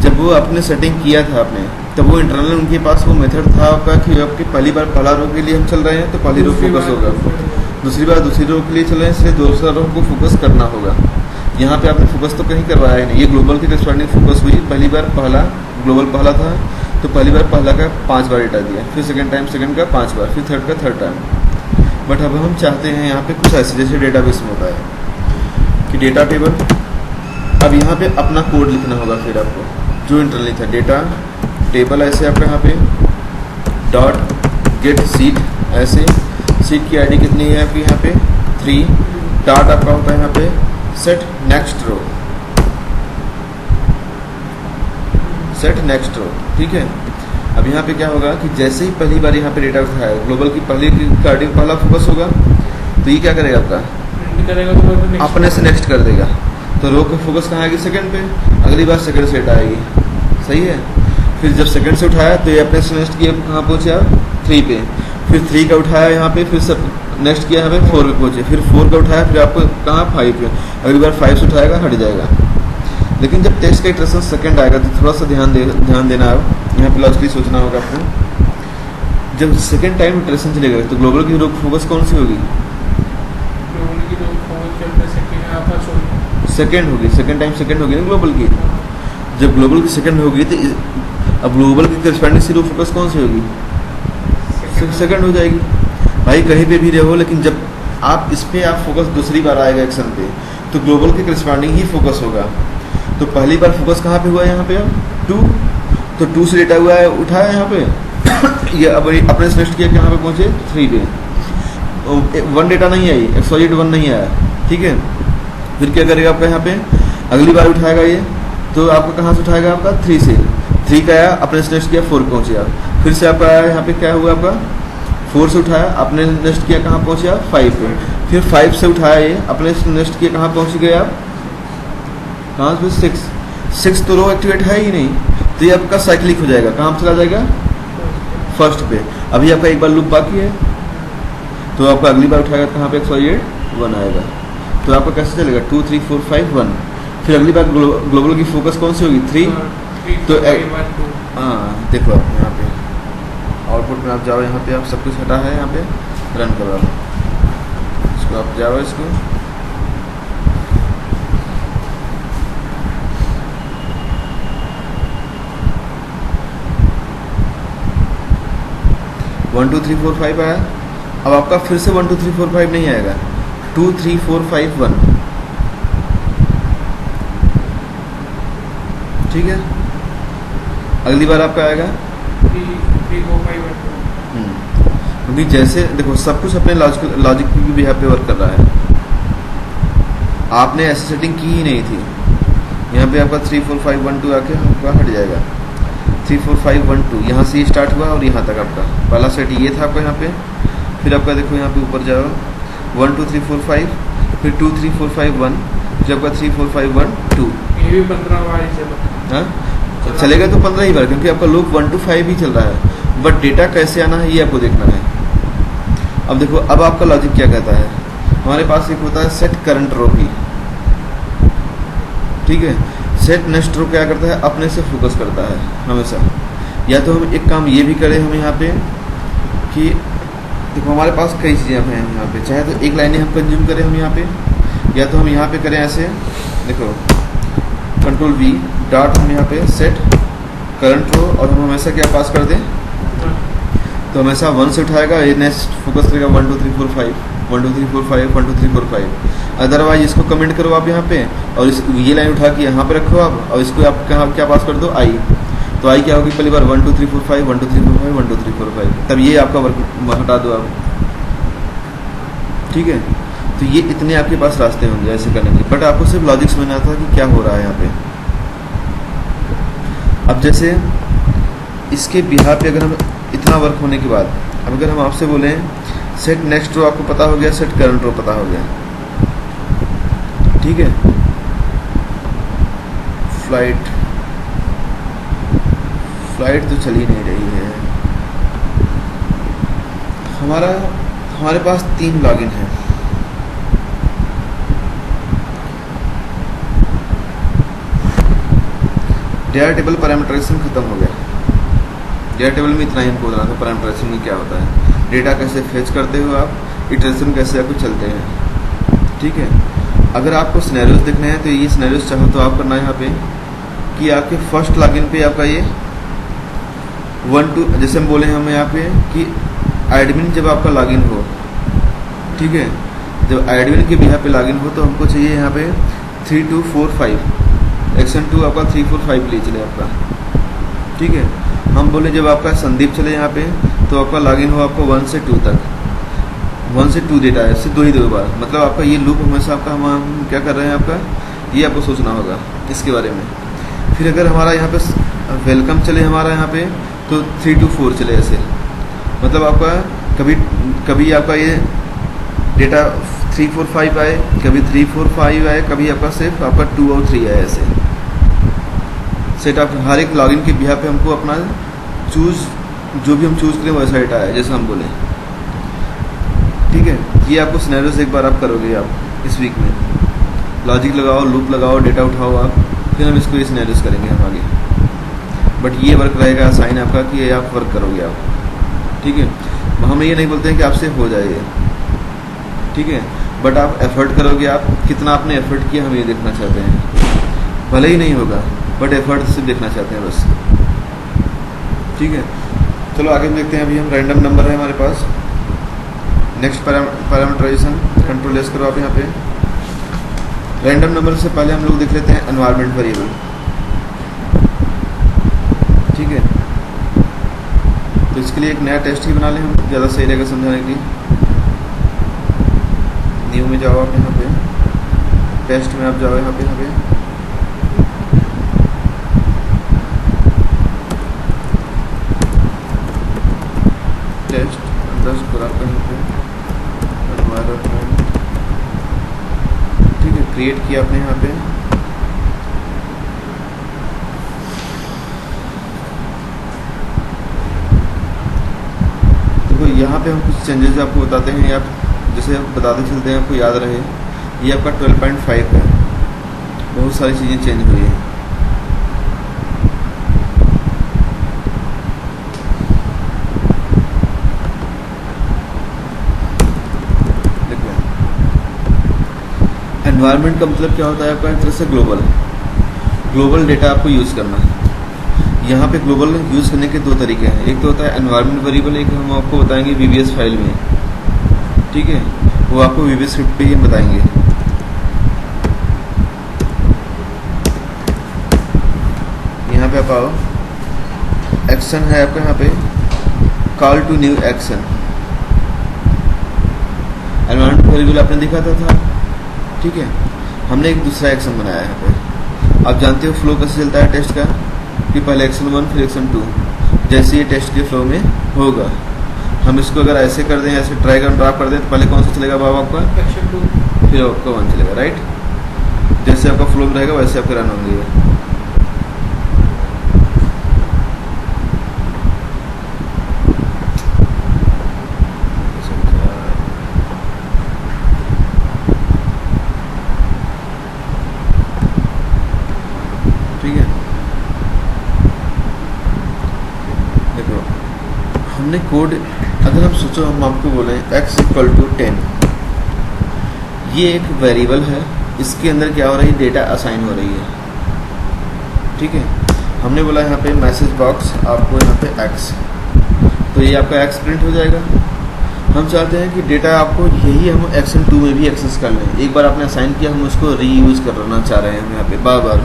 जब वो आपने सेटिंग किया था आपने, तब वो इंटरनल उनके पास वो मेथड था आपका कि आपकी पहली बार पहला रो के लिए हम चल रहे हैं तो पहली रो फोकस होगा, दूसरी बार दूसरी रो के लिए चल रहे हैं इसलिए दूसरा रो को फोकस करना होगा। यहाँ पे आपने फोकस तो कहीं करवाया ही नहीं, ये ग्लोबल की करस्पॉन्डिंग फोकस हुई, पहली बार पहला ग्लोबल पहला था तो पहली बार पहला का 5 बार डेटा दिया, फिर सेकंड टाइम सेकंड का 5 बार, फिर थर्ड का थर्ड टाइम। बट अब हम चाहते हैं यहाँ पे कुछ ऐसे जैसे डेटाबेस में होता है कि डेटा टेबल, अब यहाँ पे अपना कोड लिखना होगा फिर आपको जो इंटरनली था, डेटा टेबल ऐसे आपका यहाँ पे डॉट गेट सीट, ऐसे सीट की आईडी कितनी है आपकी यहाँ पे 3, डॉट आपका होता है यहाँ पे set next row, set next row, ठीक है। अब यहाँ पे क्या होगा कि जैसे ही पहली बार यहाँ पे डेटा उठाया ग्लोबल की पहला फोकस होगा तो ये क्या करेगा आपका करेगा तो अपने से नेक्स्ट कर देगा, तो रो का फोकस कहाँ आएगी सेकंड पे, अगली बार सेकंड से डेटा आएगी, सही है। फिर जब सेकंड से उठाया तो ये अपने से नेक्स्ट किया कहाँ पहुँचे आप 3 पे, फिर 3 का उठाया यहाँ पे, फिर सब नेक्स्ट किया यहाँ पे 4 पे पहुँचे, फिर 4 का उठाया फिर आपको कहाँ 5 पे, अगली बार 5 से उठाएगा हट जाएगा। लेकिन जब टेक्स्ट का इटरेशन सेकंड आएगा तो थोड़ा सा ध्यान देना है यहाँ पे, लॉजिकली सोचना होगा आपको। जब सेकंड टाइम इटरेशन चलेगा तो ग्लोबल की रो फोकस कौन सी होगी, सेकंड होगी, सेकंड टाइम सेकंड होगी ना ग्लोबल की। जब ग्लोबल की सेकंड होगी तो अब ग्लोबल की करस्पॉन्डिंग सी रो फोकस कौन सी होगी, सेकंड हो जाएगी। भाई कहीं पे भी रहो लेकिन जब आप इस पे आप फोकस दूसरी बार आएगा एक्शन पे तो ग्लोबल के करस्पॉन्डिंग ही फोकस होगा। तो पहली बार फोकस कहाँ पे हुआ है यहाँ पे अब 2, तो 2 से डेटा हुआ है उठाया यहाँ पे ये अब अपने सेलेक्ट किया कहाँ पे पहुँचे 3 पे, 1 डेटा नहीं आई, 1 नहीं आया, ठीक है। फिर क्या करेगा आपका यहाँ पे अगली बार उठाएगा ये, तो आपका कहाँ से उठाएगा आपका 3 से, 3 का आया अपने सेलेक्ट किया 4 पहुँचे आप, फिर से आपका आया यहाँ पे क्या हुआ आपका 4 से उठाया अपने नेक्स्ट किया कहाँ पहुँचे आप 5 पे, फिर 5 से उठाया ये अपने नेक्स्ट किया कहाँ पहुँच गए आप कहाँ पे 6 तो रो एक्टिवेट है ही नहीं, तो ये आपका साइक्लिक हो जाएगा, कहाँ पर चला जाएगा फर्स्ट पे। अभी आपका एक बार लूप बाकी है तो आपका अगली बार उठाएगा कहाँ पे 1 आएगा, तो आपका कैसे चलेगा 2 3 4 5 1। फिर अगली बार ग्लोबल की फोकस कौन सी होगी 3, तो हाँ देखो आप यहाँ पे आउटपुट में आप जाओ, यहाँ पे आप सब कुछ हटा है, यहाँ पे रन करो आप इसको, आप जाओ इसको 1 2 3 4 5 आया। अब आपका फिर से 1 2 3 4 5 नहीं आएगा, 2 3 4 5 1, ठीक है। अगली बार आपका आएगा 3 4 5 1, क्योंकि जैसे देखो सब कुछ अपने लॉजिक की भी यहाँ पे वर्क कर रहा है, आपने ऐसी सेटिंग की ही नहीं थी। यहाँ पे आपका 3 4 5 1 2 आके आपका हट जाएगा, 3 4 5 1 2 यहाँ से स्टार्ट हुआ और यहाँ तक आपका पहला सेट ये था आपका यहाँ पे। फिर आपका देखो यहाँ पे ऊपर जाओ 1 2 3 4 5, फिर 2 3 4 5 1, फिर आपका 3 4 5 1 2, ये भी 15 बार ही चला। हाँ चलेगा तो 15 ही बार, क्योंकि आपका लूप 1 to 5 ही चल रहा है, बट डेटा कैसे आना है ये आपको देखना है। अब देखो अब आपका लॉजिक क्या कहता है, हमारे पास एक होता है सेट करंट रो भी, ठीक है। सेट नेक्स्ट रो क्या करता है अपने से फोकस करता है हमेशा। या तो हम एक काम ये भी करें हम यहाँ पे कि देखो हमारे पास कई चीज़ें हैं यहाँ पे, चाहे तो एक लाइन हम कंज्यूम करें हम यहाँ पे, या तो हम यहाँ पे करें ऐसे देखो कंट्रोल V डॉट, हम यहाँ पे सेट करंट रो और हम हमेशा क्या पास कर दें, तो हमेशा 1 से उठाएगा, ये नेक्स्ट फोकस करेगा 1 2 3 4 5 1 2 3 4 5 1 2 3 4 5। अदरवाइज इसको कमेंट करो आप यहाँ पे और इस ये लाइन उठा के यहाँ पे रखो आप, और इसको आप क्या पास कर दो I, तो I क्या होगी पहली बार 1 2 3 4 5 1 2 3 4 5 1 2 3 4 5, तब ये आपका वर्क हटा दो आप, ठीक है, तो ये इतने आपके पास रास्ते होंगे ऐसे करने के, बट आपको सिर्फ लॉजिक समझना था कि क्या हो रहा है यहाँ पे। अब जैसे इसके बिहार पे अगर हम इतना वर्क होने के बाद, अब अगर हम आपसे बोलें सेट नेक्स्ट रो आपको पता हो गया, सेट करंट रो पता हो गया, ठीक है, फ्लाइट तो चल ही नहीं रही है। हमारे पास 3 लॉगिन है। डेटा टेबल पैरामीटराइजेशन खत्म हो गया। डेटा टेबल में इतना ही हमको बताना था पैरामीटराइजेशन में क्या होता है, डेटा कैसे फेच करते हो आप, इटरेशन कैसे आपको चलते हैं, ठीक है। अगर आपको सिनेरियोज देखने हैं तो ये सिनेरियोज चाहो तो आप करना है यहाँ पे कि आपके फर्स्ट लॉगिन पे आपका ये 1 2, जैसे हम बोले हम यहाँ पे कि एडमिन जब आपका लॉगिन हो, ठीक है, जब एडमिन के बिहार पे लॉगिन हो तो हमको चाहिए यहाँ पे 3 2 4 5, एक्शन 2 आपका 3 4 5 ले चले आपका, ठीक है। हम बोले जब आपका संदीप चले यहाँ पे तो आपका लॉगिन हो आपको 1 से 2 तक, 1 से 2 डेटा है, इससे 2 ही 2 बार, मतलब आपका ये लूप हमेशा आपका हम क्या कर रहे हैं आपका, ये आपको सोचना होगा इसके बारे में। फिर अगर हमारा यहाँ पे वेलकम चले हमारा यहाँ पे तो 3 2 4 चले ऐसे, मतलब आपका कभी आपका ये डेटा 3 4 5 आए, कभी 3 4 5 आए, कभी आपका सिर्फ आपका 2 और 3 आए ऐसे। सेट आप हर एक लॉगिन के बिहार पे हमको अपना चूज, जो भी हम चूज करें वैसा डेटा है जैसे हम बोले, ठीक है। ये आपको सिनेरियोस एक बार आप करोगे आप इस वीक में, लॉजिक लगाओ, लूप लगाओ, डेटा उठाओ आप, फिर हम इसको ये सिनेरियोस करेंगे हम आगे। बट ये वर्क रहेगा साइन आपका कि ये आप वर्क करोगे आप, ठीक है। हमें ये नहीं बोलते हैं कि आपसे हो जाए ये, ठीक है, बट आप एफर्ट करोगे, आप कितना आपने एफर्ट किया हम ये देखना चाहते हैं। भले ही नहीं होगा बट एफर्ट सिर्फ देखना चाहते हैं बस, ठीक है। चलो आगे देखते हैं। अभी हम रैंडम नंबर है हमारे पास, नेक्स्ट पैरामीटराइजेशन, कंट्रोल एस करो आप यहाँ पे। रैंडम नंबर से पहले हम लोग देख लेते हैं एनवायरनमेंट वेरिएबल, ठीक है। तो इसके लिए एक नया टेस्ट ही बना लें हम, ज़्यादा सही रहेगा समझाने के लिए। न्यू में जाओ आप यहाँ पे, टेस्ट में आप जाओ यहाँ पे टेस्ट अंडरस्कोर आपका यहाँ पे एनवायरनमेंट, ठीक है, क्रिएट किया आपने यहाँ पे। देखो यहाँ पे हम कुछ चेंजेस आपको बताते हैं, आप जैसे बताते चलते हैं आपको याद रहे। ये आपका 12.5 है, बहुत सारी चीज़ें चेंज हुई है। एनवायरनमेंट का मतलब क्या होता है आपका, एक तरह से ग्लोबल डेटा आपको यूज़ करना है। यहाँ पे ग्लोबल यूज़ करने के 2 तरीके हैं, एक तो होता है एनवायरनमेंट वेरिएबल, एक हम आपको बताएंगे VBS फाइल में, ठीक है, वो आपको VBS स्क्रिप्ट पे ही हम बताएंगे। यहाँ पे आप आओ, एक्शन है आपका यहाँ पे call to new action, environment variable आपने दिखा था, ठीक है। हमने एक दूसरा एक्शन बनाया है यहाँ पे। आप जानते हो फ्लो कैसे चलता है टेस्ट का, कि पहले एक्शन 1 फिर एक्शन 2, जैसे ये टेस्ट के फ्लो में होगा। हम इसको अगर ऐसे कर दें, ऐसे ड्रैग एंड ड्रॉप कर दें तो पहले कौन सा चलेगा बाबा आपका, एक्शन 2, फिर आपका 1 चलेगा, राइट। जैसे आपका फ्लो में रहेगा वैसे आपके रन होंगे। हमने कोड, अगर हम सोचो हम आपको बोले x = 10, ये एक वेरिएबल है, इसके अंदर क्या हो रही है, डेटा असाइन हो रही है, ठीक है। हमने बोला यहाँ पे मैसेज बॉक्स आपको यहाँ पे x, तो ये आपका x प्रिंट हो जाएगा। हम चाहते हैं कि डेटा आपको यही हम एक्शन 2 में भी एक्सेस कर लें। एक बार आपने असाइन किया, हम उसको रीयूज़ करना चाह रहे हैं हम यहाँ पे बार बार।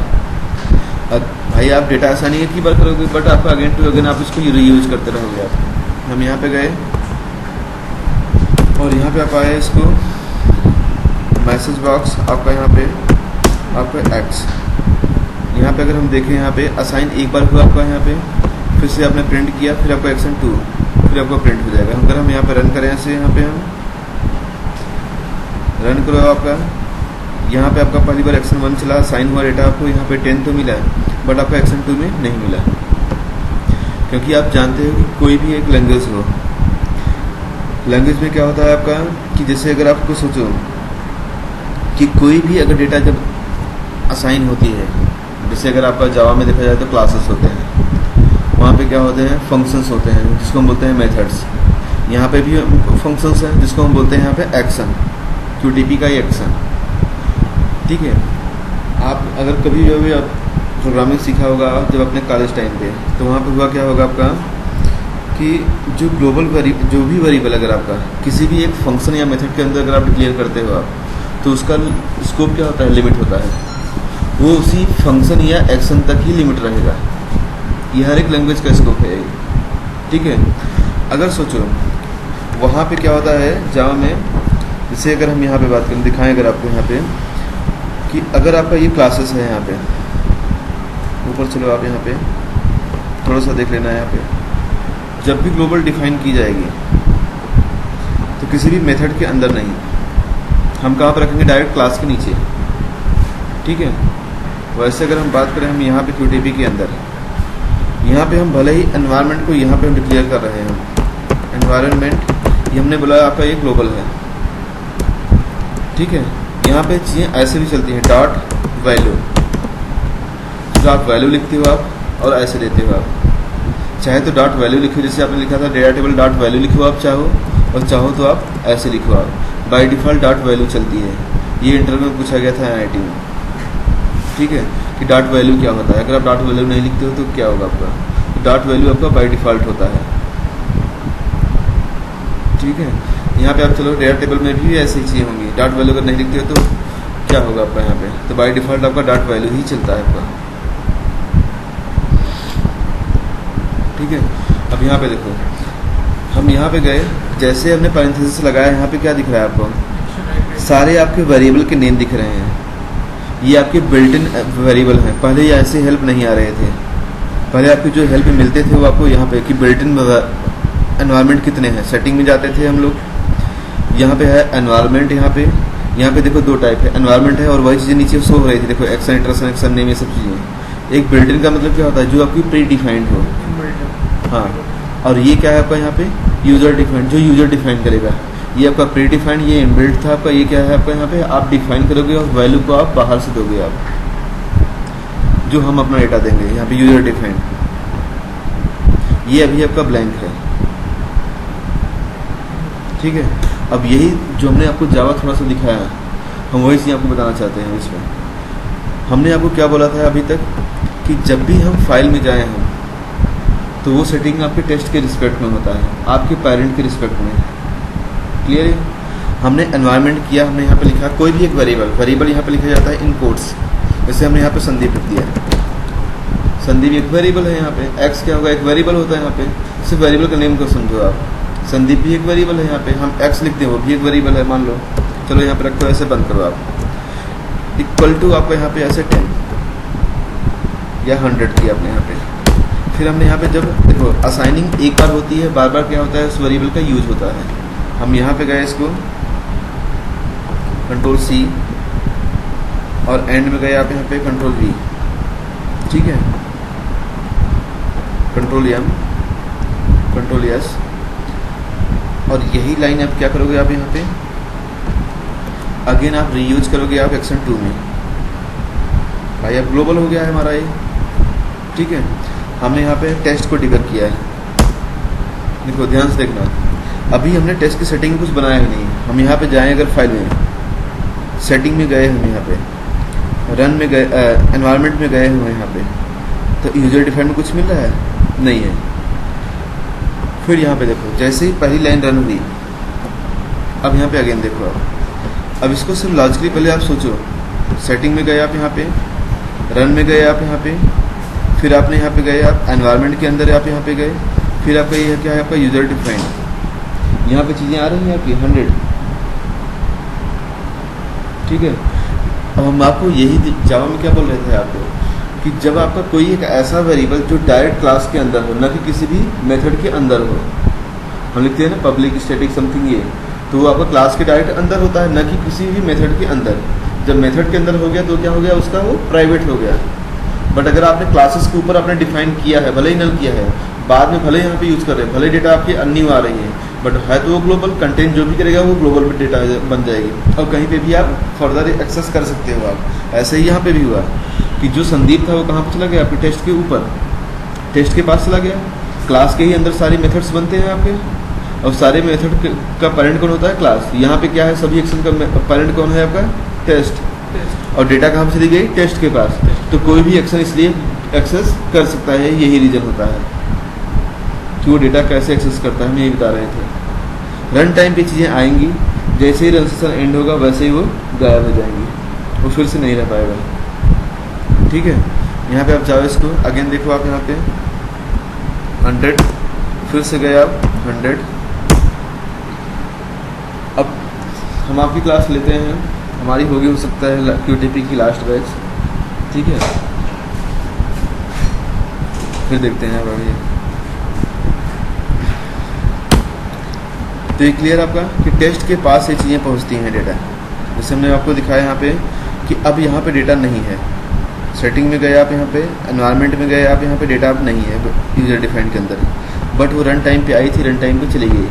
भाई आप डेटा असाइन एक ही बार करोगे, बट आपका अगेन टू अगेन आप इसको रीयूज़ करते रहोगे आप। हम यहाँ पे गए, और यहाँ पे आप आए इसको मैसेज बॉक्स आपका यहाँ पे आपका एक्स, यहाँ पे अगर हम देखें यहाँ पे असाइन एक बार हुआ आपका यहाँ पे, फिर से आपने प्रिंट किया, फिर आपका एक्शन 2, फिर आपका प्रिंट हो जाएगा। अगर हम यहाँ पे रन करें ऐसे, यहाँ पे हम रन करो आपका, यहाँ पे आपका पहली बार एक्शन 1 चला, साइन हुआ डेटा आपको यहाँ पे 10 तो मिला है, बट आपका एक्शन 2 में नहीं मिला, क्योंकि आप जानते हो कि कोई भी एक लैंग्वेज हो, लैंग्वेज में क्या होता है आपका कि जैसे अगर आपको सोचो कि कोई भी अगर डेटा जब असाइन होती है, जैसे अगर आपका जावा में देखा जाए तो क्लासेस होते हैं, वहाँ पे क्या होते हैं फंक्शंस होते हैं जिसको हम बोलते हैं मेथड्स, यहाँ पे भी फंक्शंस हैं जिसको हम बोलते हैं यहाँ पे एक्शन, QTP का ही एक्शन। ठीक है, आप अगर कभी जो भी आप प्रोग्रामिंग सीखा होगा जब अपने कॉलेज टाइम पे, तो वहाँ पे हुआ क्या होगा आपका कि जो ग्लोबल जो भी वेरिएबल अगर आपका किसी भी एक फंक्शन या मेथड के अंदर अगर आप डिक्लेयर करते हो आप, तो उसका स्कोप क्या होता है, लिमिट होता है, वो उसी फंक्शन या एक्शन तक ही लिमिट रहेगा। ये हर एक लैंग्वेज का स्कोप है। ठीक है, अगर सोचो वहाँ पे क्या होता है जावा में, जैसे अगर हम यहाँ पे बात करें, दिखाएं अगर आपको यहाँ पे कि अगर आपका ये क्लासेस है, यहाँ पे ऊपर चलो आप यहाँ पे थोड़ा सा देख लेना है। यहाँ पे जब भी ग्लोबल डिफाइन की जाएगी तो किसी भी मेथड के अंदर नहीं, हम कहाँ पर रखेंगे, डायरेक्ट क्लास के नीचे। ठीक है, वैसे अगर हम बात करें हम यहाँ पे QTP के अंदर, यहाँ पे हम भले ही एनवायरनमेंट को यहाँ पे हम डिक्लेयर कर रहे हैं, एनवायरनमेंट ये हमने बोला आपका ये ग्लोबल है। ठीक है, यहाँ पे चीज़ें ऐसे भी चलती हैं, डॉट वैल्यू, जो आप वैल्यू लिखते हो आप और ऐसे लेते हो आप, चाहे तो डॉट वैल्यू लिखो, जैसे आपने लिखा था डेटा टेबल डॉट वैल्यू लिखो आप चाहो, और चाहो तो आप ऐसे लिखो आप, बाय डिफ़ॉल्ट डॉट वैल्यू चलती है। ये इंटरव्यू में पूछा गया था NIT में। ठीक है, कि डॉट वैल्यू क्या होता है, अगर आप डॉट वैल्यू नहीं लिखते हो तो क्या होगा आपका, डॉट वैल्यू आपका बाय डिफ़ॉल्ट होता है। ठीक है, यहाँ पे आप चलो डेटा टेबल में भी ऐसी चीज़ें होंगी, डॉट वैल्यू अगर नहीं लिखते हो तो क्या होगा आपका यहाँ पे, तो बाय डिफ़ॉल्ट आपका डॉट वैल्यू ही चलता है आपका। ठीक है, अब यहाँ पे देखो, हम यहाँ पे गए, जैसे हमने पैरेंथेसिस लगाया, यहाँ पे क्या दिख रहा है आपको, सारे आपके वेरिएबल के नेम दिख रहे हैं, ये आपके बिल्ट इन वेरिएबल हैं। पहले ये ऐसे हेल्प नहीं आ रहे थे, पहले आपके जो हेल्प मिलते थे वो आपको यहाँ पे कि बिल्ट इन एनवायरनमेंट कितने हैं, सेटिंग में जाते थे हम लोग, यहाँ पे है एनवायरनमेंट, यहाँ पे देखो दो टाइप है, एनवायरनमेंट है और वही चीज़ें नीचे शो हो रही थी, देखो एक्शन इंटरेक्शन एक्शन नेम, ये सब चीज़ें। एक बिल्ट इन का मतलब क्या होता है, जो आपकी प्री डिफाइंड हो, हाँ, और ये क्या है आपका यहाँ पे यूज़र डिफाइंड, जो यूज़र डिफाइन करेगा। ये आपका प्री डिफाइंड, ये इनबिल्ट था आपका, ये क्या है आपका यहाँ पे आप डिफाइन करोगे और वैल्यू को आप बाहर से दोगे आप, जो हम अपना डेटा देंगे, यहाँ पे यूज़र डिफाइंड। ये अभी आपका ब्लैंक है। ठीक है, अब यही जो हमने आपको जावा थोड़ा सा दिखाया, हम वही चीज़ आपको बताना चाहते हैं। इसमें हमने आपको क्या बोला था अभी तक कि जब भी हम फाइल में जाएँ हम, तो वो सेटिंग आपके टेस्ट के रिस्पेक्ट में होता है, आपके पेरेंट के रिस्पेक्ट में। क्लियर है, हमने एनवायरनमेंट किया, हमने यहाँ पे लिखा कोई भी एक वेरिएबल यहाँ पे लिखा जाता है इन कोड्स, जैसे हमने यहाँ पे संदीप लिख दिया, संदीप एक वेरिएबल है, यहाँ पे एक्स क्या होगा, एक वेरिएबल होता है। यहाँ पे सिर्फ वेरिएबल का नेम को समझो आप, संदीप भी एक वेरिएबल है, यहाँ पे हम एक्स लिखते हैं वो भी एक वेरिएबल है, मान लो, चलो यहाँ पे रखो, ऐसे बंद करो आप, इक्वल टू आपको यहाँ पे ऐसे 10 या 100 किया आपने यहाँ पे। फिर हमने यहाँ पे जब देखो असाइनिंग एक बार होती है, बार बार क्या होता है, उस वेरिएबल का यूज होता है। हम यहाँ पे गए, इसको कंट्रोल C और एंड में गए आप यहाँ पे कंट्रोल V, ठीक है, कंट्रोल M, कंट्रोल S, और यही लाइन आप क्या करोगे, आप यहाँ पे अगेन आप रीयूज करोगे आप एक्शन 2 में। भाई अब ग्लोबल हो गया है हमारा ये। ठीक है, हमने यहाँ पे टेस्ट को डिबग किया है, देखो ध्यान से देखना, अभी हमने टेस्ट की सेटिंग कुछ बनाया ही नहीं। हम यहाँ पे जाएं अगर फाइल में, सेटिंग में गए हम, यहाँ पे रन में गए, एनवायरनमेंट में गए हुए यहाँ पे, तो यूजर डिफाइंड में कुछ मिल रहा है, नहीं है। फिर यहाँ पे देखो, जैसे ही पहली लाइन रन हुई, अब यहाँ पे अगेन देखो अब इसको सिर्फ लॉजिकली पहले आप सोचो, सेटिंग में गए आप यहाँ पे, रन में गए आप यहाँ पे, फिर आपने यहाँ पे गए आप एनवायरनमेंट के अंदर आप यहाँ पे गए, फिर आपका ये क्या है आपका यूजर डिफाइंड, यहाँ पे चीज़ें आ रही हैं आपकी 100, ठीक है। अब हम आपको यही जावा में क्या बोल रहे थे आपको कि जब आपका कोई एक ऐसा वेरिएबल जो डायरेक्ट क्लास के अंदर हो, न कि किसी भी मेथड के अंदर हो, हम लिखते हैं ना पब्लिक स्टैटिक समथिंग, ये तो वो आपका क्लास के डायरेक्ट अंदर होता है, न कि किसी भी मेथड के अंदर। जब मेथड के अंदर हो गया तो क्या हो गया उसका, वो प्राइवेट हो गया। बट अगर आपने क्लासेस के ऊपर आपने डिफाइन किया है, भले ही नल किया है, बाद में भले यहाँ पे यूज़ कर रहे हैं, भले डेटा आपकी अन्यू आ रही है, बट है तो वो ग्लोबल, कंटेंट जो भी करेगा वो ग्लोबल में डेटा बन जाएगी और कहीं पे भी आप फर्दर एक्सेस कर सकते हो आप। ऐसे ही यहाँ पे भी हुआ कि जो संदीप था वो कहाँ पर चला गया, आपके टेस्ट के ऊपर, टेस्ट के पास चला गया। क्लास के ही अंदर सारे मेथड्स बनते हैं आपके, और सारे मेथड का पेरेंट कौन होता है, क्लास। यहाँ पे क्या है, सभी एक्शन का पेरेंट कौन है आपका, टेस्ट, और डेटा कहाँ से चली गई, टेस्ट के पास। तो कोई भी एक्शन इसलिए एक्सेस कर सकता है, यही रीजन होता है कि वो डेटा कैसे एक्सेस करता है, हम यही बता रहे थे। रन टाइम पे चीज़ें आएंगी, जैसे ही रन सेशन एंड होगा वैसे ही वो गायब हो जाएंगी, वो फिर से नहीं रह पाएगा, ठीक है। यहाँ पे आप जाओ इसको अगेन देखो, आप यहाँ पे 100, फिर से गए आप 100। अब हम आपकी क्लास लेते हैं, हमारी होगी हो सकता है QTP की लास्ट बैच, ठीक है। फिर देखते हैं अब आगे। तो ये क्लियर आपका कि टेस्ट के पास ये चीज़ें पहुंचती हैं डेटा, जैसे हमने आपको दिखाया यहाँ पे कि अब यहाँ पे डेटा नहीं है। सेटिंग में गए आप, यहाँ पे एनवायरनमेंट में गए आप, यहाँ पे डेटा अब नहीं है यूजर डिफाइंड के अंदर, बट वो रन टाइम पे आई थी, रन टाइम पे चली गई।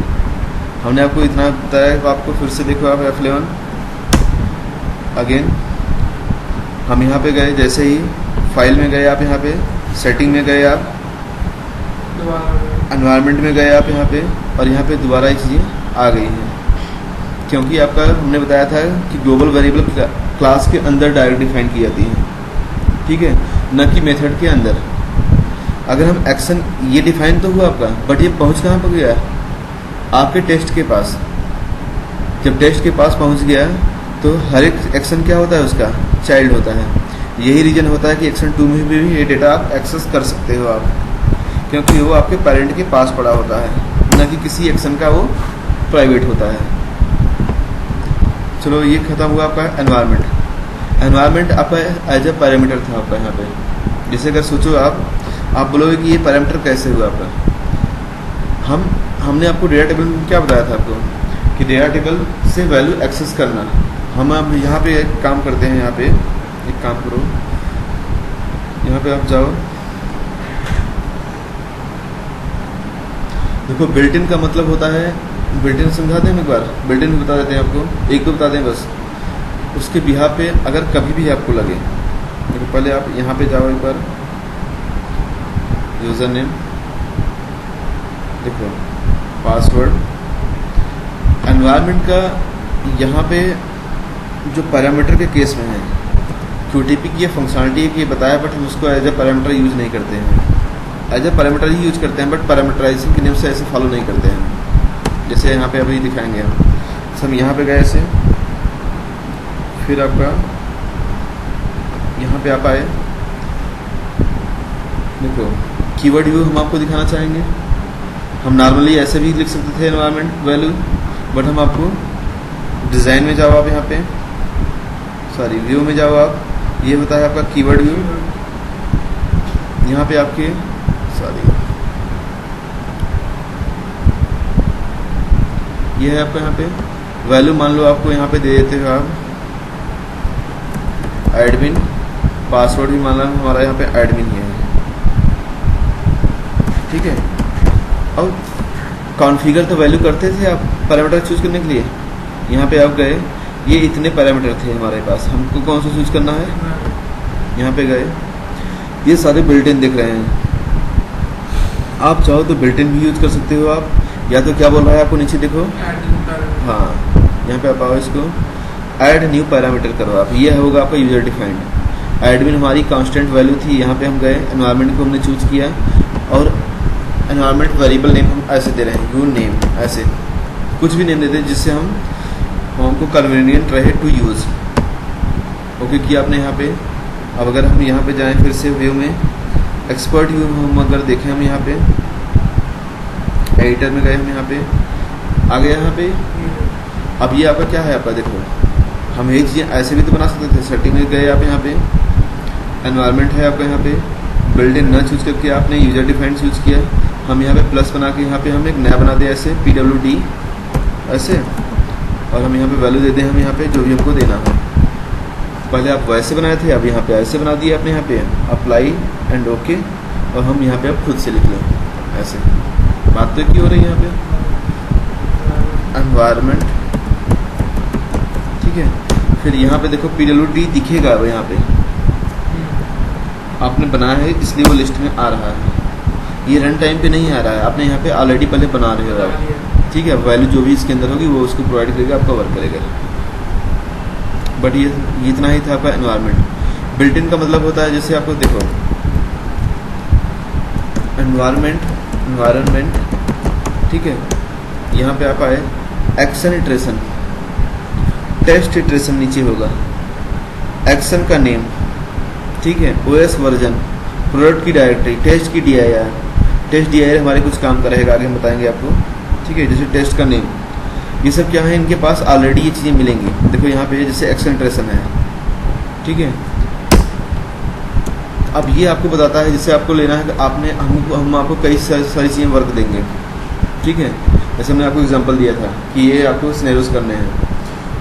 हमने आपको इतना बताया, तो आपको फिर से देखो आप F11 अगेन। हम यहाँ पे गए, जैसे ही फाइल में गए आप, यहाँ पे सेटिंग में गए आप, एनवायरनमेंट में गए आप यहाँ पे, और यहाँ पे दोबारा ये चीज़ें आ गई हैं, क्योंकि आपका हमने बताया था कि ग्लोबल वेरिएबल क्लास के अंदर डायरेक्ट डिफाइन की जाती है, ठीक है, न कि मेथड के अंदर। अगर हम एक्शन ये डिफाइन तो हुआ आपका, बट ये पहुँच कहाँ पर गया, आपके टेस्ट के पास। जब टेस्ट के पास पहुँच गया तो हर एक एक्शन क्या होता है, उसका चाइल्ड होता है। यही रीजन होता है कि एक्शन 2 में भी ये डेटा आप एक्सेस कर सकते हो आप, क्योंकि वो आपके पेरेंट के पास पड़ा होता है, न कि किसी एक्शन का वो प्राइवेट होता है। चलो ये खत्म हुआ आपका एनवायरनमेंट। एनवायरनमेंट आपका एज ए पैरामीटर था आपका यहाँ पे। जैसे अगर सोचो आप बोलोगे कि ये पैरामीटर कैसे हुआ आपका, हमने आपको डेटा टेबल में क्या बताया था आपको कि डेटा टेबल से वैल्यू एक्सेस करना। हम अब यहाँ पे एक काम करते हैं, यहाँ पे एक काम करो, यहाँ पे आप जाओ, देखो बिल्ट इन का मतलब होता है, बिल्ट इन समझाते हैं एक बार, बिल्ट इन बता देते हैं आपको, एक तो बता दें बस। उसके बिहा पे अगर कभी भी आपको लगे, देखो पहले आप यहाँ पे जाओ एक बार, यूज़र नेम देखो, पासवर्ड, एनवायरनमेंट का यहाँ पे जो पैरामीटर के केस में है, QTP की ये फंक्शनलिटी है कि बताया, बट हम उसको एज ए पैरामीटर यूज़ नहीं करते हैं, एज ए पैरामीटर ही यूज करते हैं, बट पैरामीटराइजेशन के नियम से ऐसे फॉलो नहीं करते हैं। जैसे यहाँ पे अभी दिखाएंगे हम यहाँ पे गए ऐसे, फिर आपका यहाँ पे आप आए, देखो कीवर्ड व्यू हम आपको दिखाना चाहेंगे। हम नॉर्मली ऐसे भी लिख सकते थे एनवायरनमेंट वैल्यू, बट हम आपको डिज़ाइन में जाओ आप, यहाँ पे सॉरी व्यू में जाओ आप, ये बताया आपका कीवर्ड व्यू, यहाँ पे आपके सॉरी ये है आपका यहाँ पे वैल्यू, मान लो आपको यहाँ पे दे देते हो आप एडमिन, पासवर्ड भी मान लो हमारा यहाँ पे एडमिन ही है, ठीक है। अब कॉन्फ़िगर तो वैल्यू करते थे आप पैरामीटर चूज करने के लिए, यहाँ पे आप गए, ये इतने पैरामीटर थे हमारे पास, हमको कौन सा चूज करना है, यहाँ पे गए, ये सारे बिल्ट इन दिख रहे हैं। आप चाहो तो बिल्ट इन भी यूज कर सकते हो आप, या तो क्या बोल रहा है आपको नीचे देखो, हाँ यहाँ पे आप आओ, इसको ऐड न्यू पैरामीटर करो आप, ये होगा आपका यूजर डिफाइंड। एडमिन हमारी कांस्टेंट वैल्यू थी, यहाँ पे हम गए, एनवायरनमेंट को हमने चूज किया, और एनवायरनमेंट वेरिएबल नेम हम ऐसे दे रहे हैं, यू नेम, ऐसे कुछ भी नेम देते हैं जिससे हमको कन्वीनियंट रहे टू यूज़। ओके किया आपने यहाँ पे। अब अगर हम यहाँ पे जाएं फिर से व्यू में, एक्सपर्ट व्यू हम अगर देखें, हम यहाँ पे एडिटर में गए, हम यहाँ पे आ गया यहाँ पे। अब ये आपका क्या है, आपका देखो हम ये चीज़ें ऐसे भी तो बना सकते थे। सेटिंग में गए आप, यहाँ पे एनवायरनमेंट है आपका, यहाँ पे बिल्ड इन न चूज़ करके आपने यूजर डिफाइंड चूज़ किया। हम यहाँ पे प्लस बना के यहाँ पे हम एक नया बना दें ऐसे PWD ऐसे, और हम यहाँ पे वैल्यू दे दें हम यहाँ पे जो भी हमको देना है। पहले आप वैसे बनाए थे, अब यहाँ पे ऐसे बना दिए आपने, यहाँ पे अप्लाई एंड ओके, और हम यहाँ पे अब खुद से लिख लें ऐसे। बात तो क्यों हो रही है यहाँ पे एनवायरनमेंट, ठीक है। फिर यहाँ पे देखो PWD दिखेगा अब यहाँ पे, आपने बनाया है इसलिए वो लिस्ट में आ रहा है। ये रन टाइम पे नहीं आ रहा है, आपने यहाँ पे ऑलरेडी पहले बना रहे हो आप, ठीक है। वैल्यू जो भी इसके अंदर होगी वो उसको प्रोवाइड करेगा, आपका वर्क करेगा। बट ये इतना ही था आपका एनवायरनमेंट। बिल्ट इन का मतलब होता है जैसे आपको देखो एनवायरनमेंट, ठीक है। यहाँ पे आप आए एक्शन इटरेशन, टेस्ट इटरेशन नीचे होगा, एक्शन का नेम, ठीक है, OS वर्जन, प्रोडक्ट की डायरेक्टरी, टेस्ट की DIR, टेस्ट DIR हमारे कुछ काम का रहेगा, आगे हम बताएंगे आपको, ठीक है। जैसे टेस्ट का नेम, ये सब क्या है, इनके पास ऑलरेडी ये चीज़ें मिलेंगी। देखो यहाँ पे जैसे एक्शन इटरेशन है, ठीक है। अब ये आपको बताता है जैसे आपको लेना है कि आपने हम आपको कई सारी चीज़ें वर्क देंगे, ठीक है। जैसे हमने आपको एग्जांपल दिया था कि ये आपको सिनेरियोस करने हैं।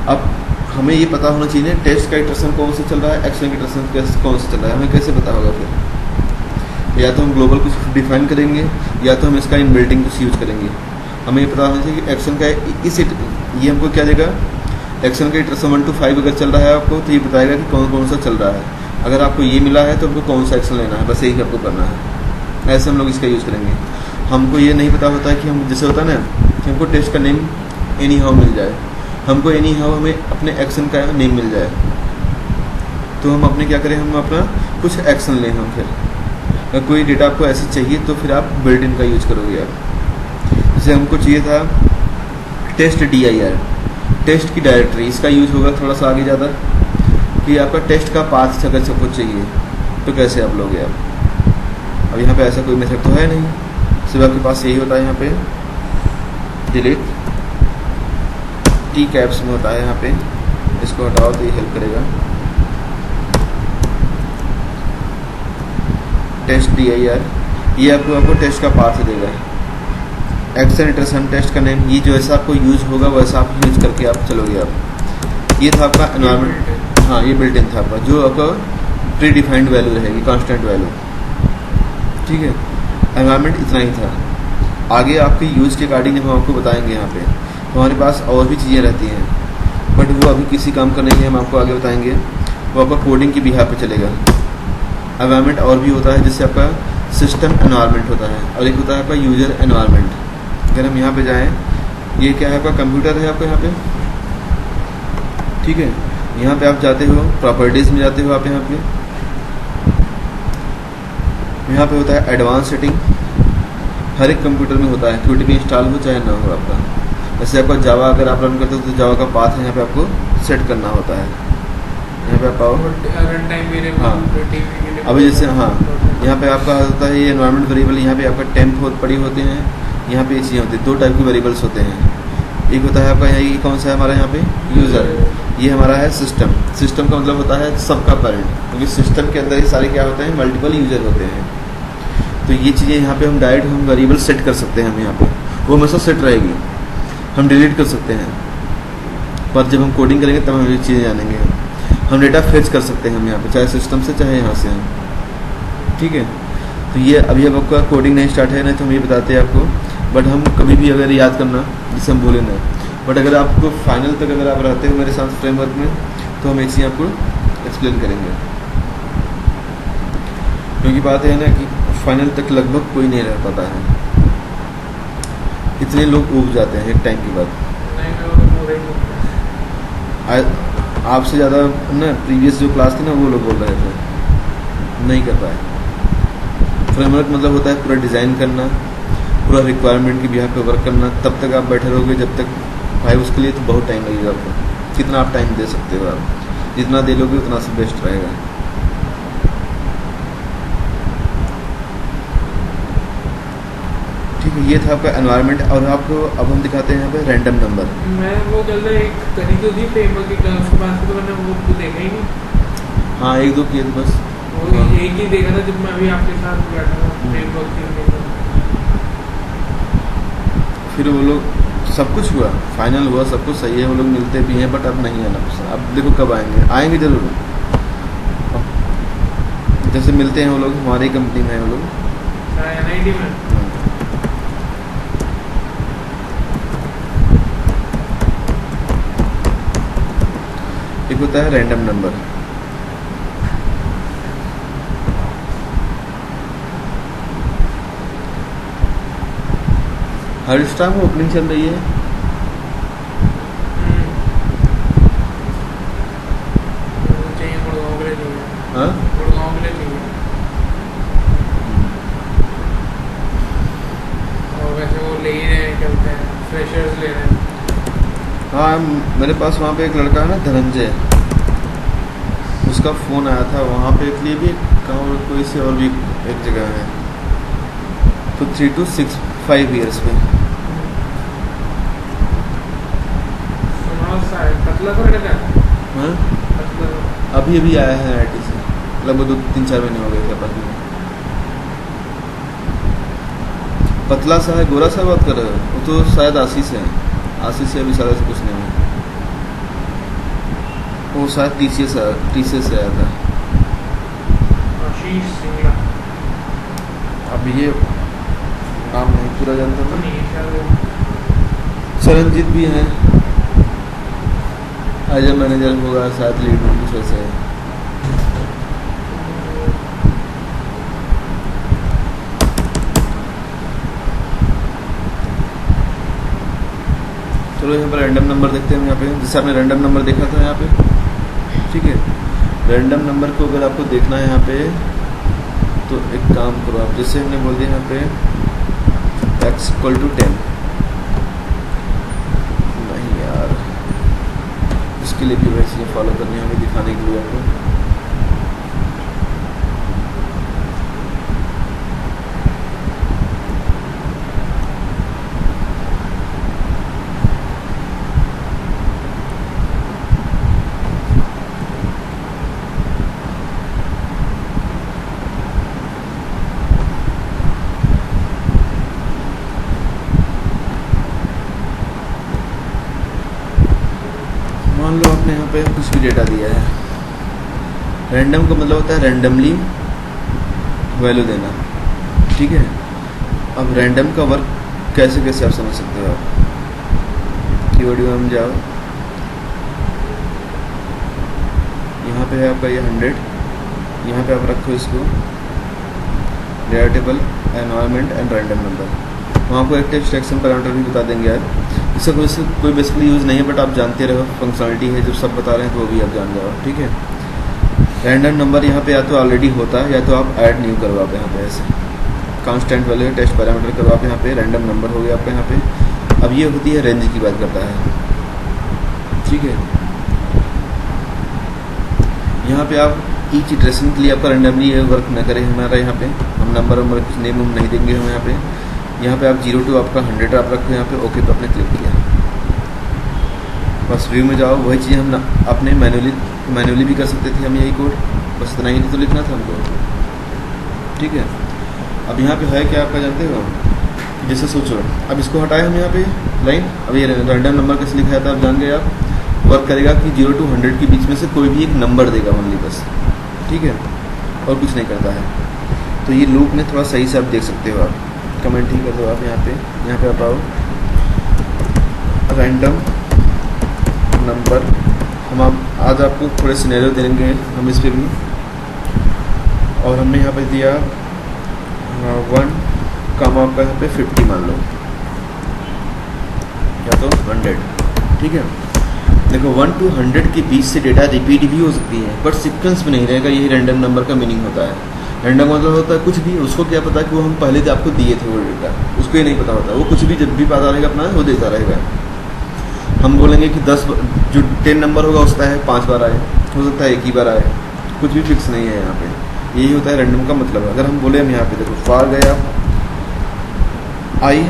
अब हमें ये पता होना चाहिए टेस्ट का इटरेशन कौन सा चल रहा है, एक्शन का इटरेशन कौन सा चल रहा है, हमें कैसे पता होगा फिर। या तो हम ग्लोबल कुछ डिफाइन करेंगे, या तो हम इसका इन बिल्डिंग कुछ यूज़ करेंगे। हमें ये पता होना चाहिए कि एक्शन का ये हमको क्या देगा, एक्शन का इटरेशन 1 to 5 अगर चल रहा है आपको, तो ये बताएगा कि कौन कौन सा चल रहा है। अगर आपको ये मिला है तो हमको कौन सा एक्शन लेना है, बस यही आपको करना है। ऐसे हम लोग इसका यूज़ करेंगे। हमको ये नहीं पता होता है कि हम जैसे होता है ना कि हमको टेस्ट का नेम एनी हाउ मिल जाए, हमको एनी हाउ हमें अपने एक्शन का नेम मिल जाए, तो हम अपने क्या करें, हम अपना कुछ एक्शन लें। हम फिर अगर कोई डेटा आपको ऐसे चाहिए तो फिर आप बिल्ट इन का यूज़ करोगे आप। जैसे हमको चाहिए था टेस्ट DIR, टेस्ट की डायरेक्टरी, इसका यूज़ होगा थोड़ा सा आगे ज़्यादा कि आपका टेस्ट का पाथ अगर सबको चाहिए तो कैसे आप लोगे आप। अब यहाँ पे ऐसा कोई मेथड तो है नहीं, सिर्फ आपके पास यही होता है यहाँ पे डिलीट, T कैप्स में होता है यहाँ पे, इसको हटाओ तो ये हेल्प करेगा। टेस्ट DIR, ये आपको टेस्ट का पाथ देगा। एक्शन इटरेशन, टेस्ट का नेम, ये जो ऐसा आपको यूज होगा वैसा आप यूज करके आप चलोगे आप। ये था आपका एनवायरनमेंट, हाँ ये बिल्ट इन था आपका, जो आपका प्री डिफाइंड वैल्यू रहेगी, कांस्टेंट वैल्यू, ठीक है। एनवायरनमेंट इतना ही था। आगे आपके यूज़ के अकॉर्डिंग हम आपको बताएंगे यहाँ पे, हमारे पास और भी चीज़ें रहती हैं, बट वो अभी किसी काम का नहीं है, हम आपको आगे बताएंगे। वो आपका कोडिंग की बिहार पे चलेगा। एनवायरनमेंट और भी होता है, जैसे आपका सिस्टम एनवायरनमेंट होता है, और एक होता है आपका यूजर एनवायरनमेंट। अगर हम यहाँ पे जाएँ, ये क्या है, आपका कंप्यूटर है आपका यहाँ पे, ठीक है। यहाँ पे आप जाते हो, प्रॉपर्टीज़ में जाते हो आप, यहाँ पे होता है एडवांस सेटिंग। हर एक कंप्यूटर में होता है, QTP इंस्टॉल हो चाहे ना हो आपका। जैसे आपका जावा अगर आप रन करते हो तो जावा का पाथ यहाँ पे आपको सेट करना होता है। यहाँ पे आप आओ, हाँ अभी जैसे, हाँ यहाँ पे आपका होता है ये एनवायरनमेंट वेरिएबल, यहाँ पे आपका टेम्प पड़ी होते हैं, यहाँ पे ये चीज़ें होती है। दो टाइप के वेरिएबल्स होते हैं, एक होता है आपका ये कौन सा है हमारा यहाँ पे यूज़र, ये हमारा है सिस्टम। सिस्टम का मतलब होता है सबका पेरेंट, क्योंकि सिस्टम के अंदर ये सारे क्या होते हैं, मल्टीपल यूज़र होते हैं। तो ये चीज़ें यहाँ पे हम डायरेक्ट हम वेरिएबल सेट कर सकते हैं, हम यहाँ पे वो हमेशा सेट रहेगी, हम डिलीट कर सकते हैं। पर जब हम कोडिंग करेंगे तब हम ये चीज़ें जानेंगे। हम डेटा फेच कर सकते हैं हम यहाँ पे, चाहे सिस्टम से चाहे यहाँ से हम, ठीक है। तो ये अभी अब आपका कोडिंग नहीं स्टार्ट है ना, तो हम ये बताते हैं आपको, बट हम कभी भी अगर याद करना जिसे हम बोले ना, बट अगर आपको फाइनल तक अगर आप रहते हो मेरे साथ फ्रेमवर्क में, तो हम एक चीज़ आपको एक्सप्लेन करेंगे। क्योंकि बात है ना कि फाइनल तक लगभग कोई नहीं रह पाता है, इतने लोग उब जाते हैं एक टाइम के बाद। आपसे ज़्यादा ना प्रीवियस जो क्लास थी ना वो लोग बोल रहे थे नहीं कर पाए। फ्रेमवर्क मतलब होता है पूरा डिज़ाइन करना, पूरा रिक्वायरमेंट की बिहार पे वर्क करना। तब तक आप बैठे रहोगे जब तक, भाई उसके लिए तो बहुत टाइम लगेगा आपको। कितना आप टाइम दे सकते हो, आप जितना दे लोगे उतना से बेस्ट रहेगा। ठीक है, ये था आपका एनवायरनमेंट। और आपको अब हम दिखाते हैं यहाँ पे रैंडम नंबर। मैं वो कल एक करी तो थी फ्रेमवर्क की क्लास के बाद तो मैंने वो तो देखा ही नहीं। हाँ, एक दो किए थे बस। वो हाँ। एक ही देखा था जब मैं अभी आपके साथ बैठा था फ्रेमवर्क की। फिर वो लोग सब कुछ हुआ, फाइनल हुआ, सब कुछ सही है, वो लोग मिलते भी हैं, बट अब नहीं आना। अब देखो कब आएंगे, आएंगे जरूर। जैसे मिलते हैं वो लोग, हमारी कंपनी में है वो लोग। NIT में एक होता है रैंडम नंबर। हर स्टाफ में ओपनिंग चल रही है। चाहिए गुड़गांव के लिए चाहिए। हाँ, गुड़गांव के लिए चाहिए। और वैसे वो ले ही रहे हैं, चलते हैं फ्रेशर्स ले रहे हैं। हाँ, मेरे पास वहाँ पे एक लड़का है ना, धनंजय, उसका फ़ोन आया था वहाँ पे के लिए भी, कहाँ और कोई से और भी एक जगह है, तो 3 to 5 ईयर्स में। पतला तो लड़का है। हाँ, पतला अभी अभी आया है IT से, लगभग 2-3-4 महीने हो गए थे अपन में। पतला सा है, गोरा सा बात कर रहे हो? वो तो शायद आशीष है। आशीष से अभी सारा से कुछ नहीं है। वो शायद TCS से आया था। आशीष सिंगला अब ये नाम नहीं पूरा जानता था। नहीं शायद वो सरनजीत भी हैं, एज ए मैनेजर होगा शायद, लीड में कुछ वैसे है। चलो यहाँ पर रैंडम नंबर देखते हैं। यहाँ पे जैसे आपने रैंडम नंबर देखा था यहाँ पे, ठीक है। रैंडम नंबर को अगर आपको देखना है यहाँ पे, तो एक काम करो आप, जैसे हमने बोल दिया यहाँ पे x = 10। नहीं यार, इसके लिए भी वैसे ही फॉलो करनी है हमें, दिखाने के लिए आपको। मान लो आपने यहाँ पे कुछ भी डेटा दिया है। रैंडम का मतलब होता है रैंडमली वैल्यू देना, ठीक है। अब रैंडम का वर्क कैसे कैसे आप समझ सकते हो। आप कीवर्ड में जाओ, यहाँ पे है आपका ये 100, यहाँ पे आप रखो इसको data table, environment and random number. वहाँ को एक्टिव सिलेक्शन पैरामीटर भी बता देंगे यार। इसका कोई बेसिकली यूज़ नहीं है, बट आप जानते रहो, फंक्शनलिटी है, जब सब बता रहे हैं तो वो भी आप जान जाओ, ठीक है। रैंडम नंबर यहाँ पे या तो ऑलरेडी होता है, या तो आप ऐड न्यू करो आप यहाँ पे ऐसे। कांस्टेंट वैल्यू टेस्ट पैरामीटर करो आप यहाँ पे, रैंडम नंबर हो गया आपका यहाँ पे। अब ये होती है रेंज की बात करता है, ठीक है। यहाँ पे आप ईच इटरेशन के लिए आपका रैंडमली वर्क न करें हमारा, यहाँ पे हम नंबर कुछ नेम नहीं देंगे हम यहाँ पे। यहाँ पे आप 0 to आपका 100 आप रखो यहाँ पे, ओके पे आपने क्लिक किया। बस व्यू में जाओ, वही चीज़ हम अपने मैनुअली भी कर सकते थे हम, यही कोड, बस इतना ही तो लिखना था हमको, ठीक है। अब यहाँ पे है क्या आपका जानते हो, जैसे सोचो अब इसको हटाए हम यहाँ पे लाइन। अब ये रैंडम नंबर कैसे लिखा था आप जान गए। आप वर्क करेगा कि 0 to 100 के बीच में से कोई भी एक नंबर देगा ओनली, बस, ठीक है, और कुछ नहीं करता है। तो ये लूप में थोड़ा सही से आप देख सकते हो। आप कमेंट ही कर दो आप यहाँ पे आप आओ, रैंडम नंबर। हम आज आपको थोड़े सिनेरियो देंगे हम इस पे भी। और हमने यहाँ पे दिया 1, आपका यहाँ पे 50 मान लो, या तो 100, ठीक है। देखो 1 to 100 के बीच से डेटा रिपीट भी हो सकती है, बट सीक्वेंस में नहीं रहेगा। यही रैंडम नंबर का मीनिंग होता है। रैंडम मतलब होता है कुछ भी, उसको क्या पता कि वो हम पहले आपको दिए थे वो डेटा, उसको ये नहीं पता होता। वो कुछ भी जब भी पता रहेगा अपना वो देता रहेगा। हम बोलेंगे कि 10 नंबर होगा उसका है 5 बार आए, हो सकता है 1 ही बार आए, कुछ भी फिक्स नहीं है यहाँ पे। यही होता है रैंडम का मतलब। अगर हम बोले हम यहाँ पे देखो फार गए आप, 1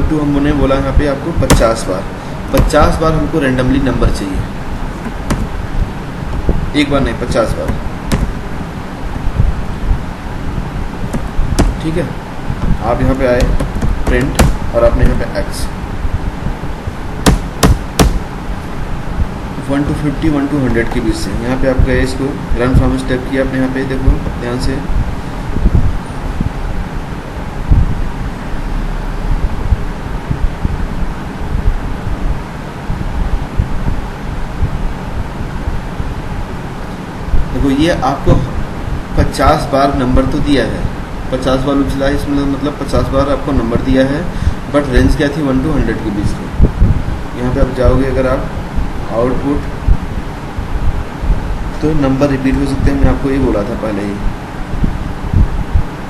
2 हमने बोला यहाँ पे आपको 50 बार हमको रेंडमली नंबर चाहिए, एक बार नहीं 50 बार। ठीक है, आप यहाँ पे आए प्रिंट और आपने यहाँ पे x 1 to 50 1 to 100 के बीच से यहाँ पे आप गए, इसको रन फ्रॉम स्टेप किया आपने। यहाँ पे देखो ध्यान से, देखो ये आपको 50 बार नंबर तो दिया है, 50 बार उछला है, इसमें मतलब 50 बार आपको नंबर दिया है, बट रेंज क्या थी 1 to 100 के बीच में। यहाँ पे आप जाओगे, अगर आप आउटपुट, तो नंबर रिपीट हो सकते हैं, मैं आपको ये बोला था पहले ही।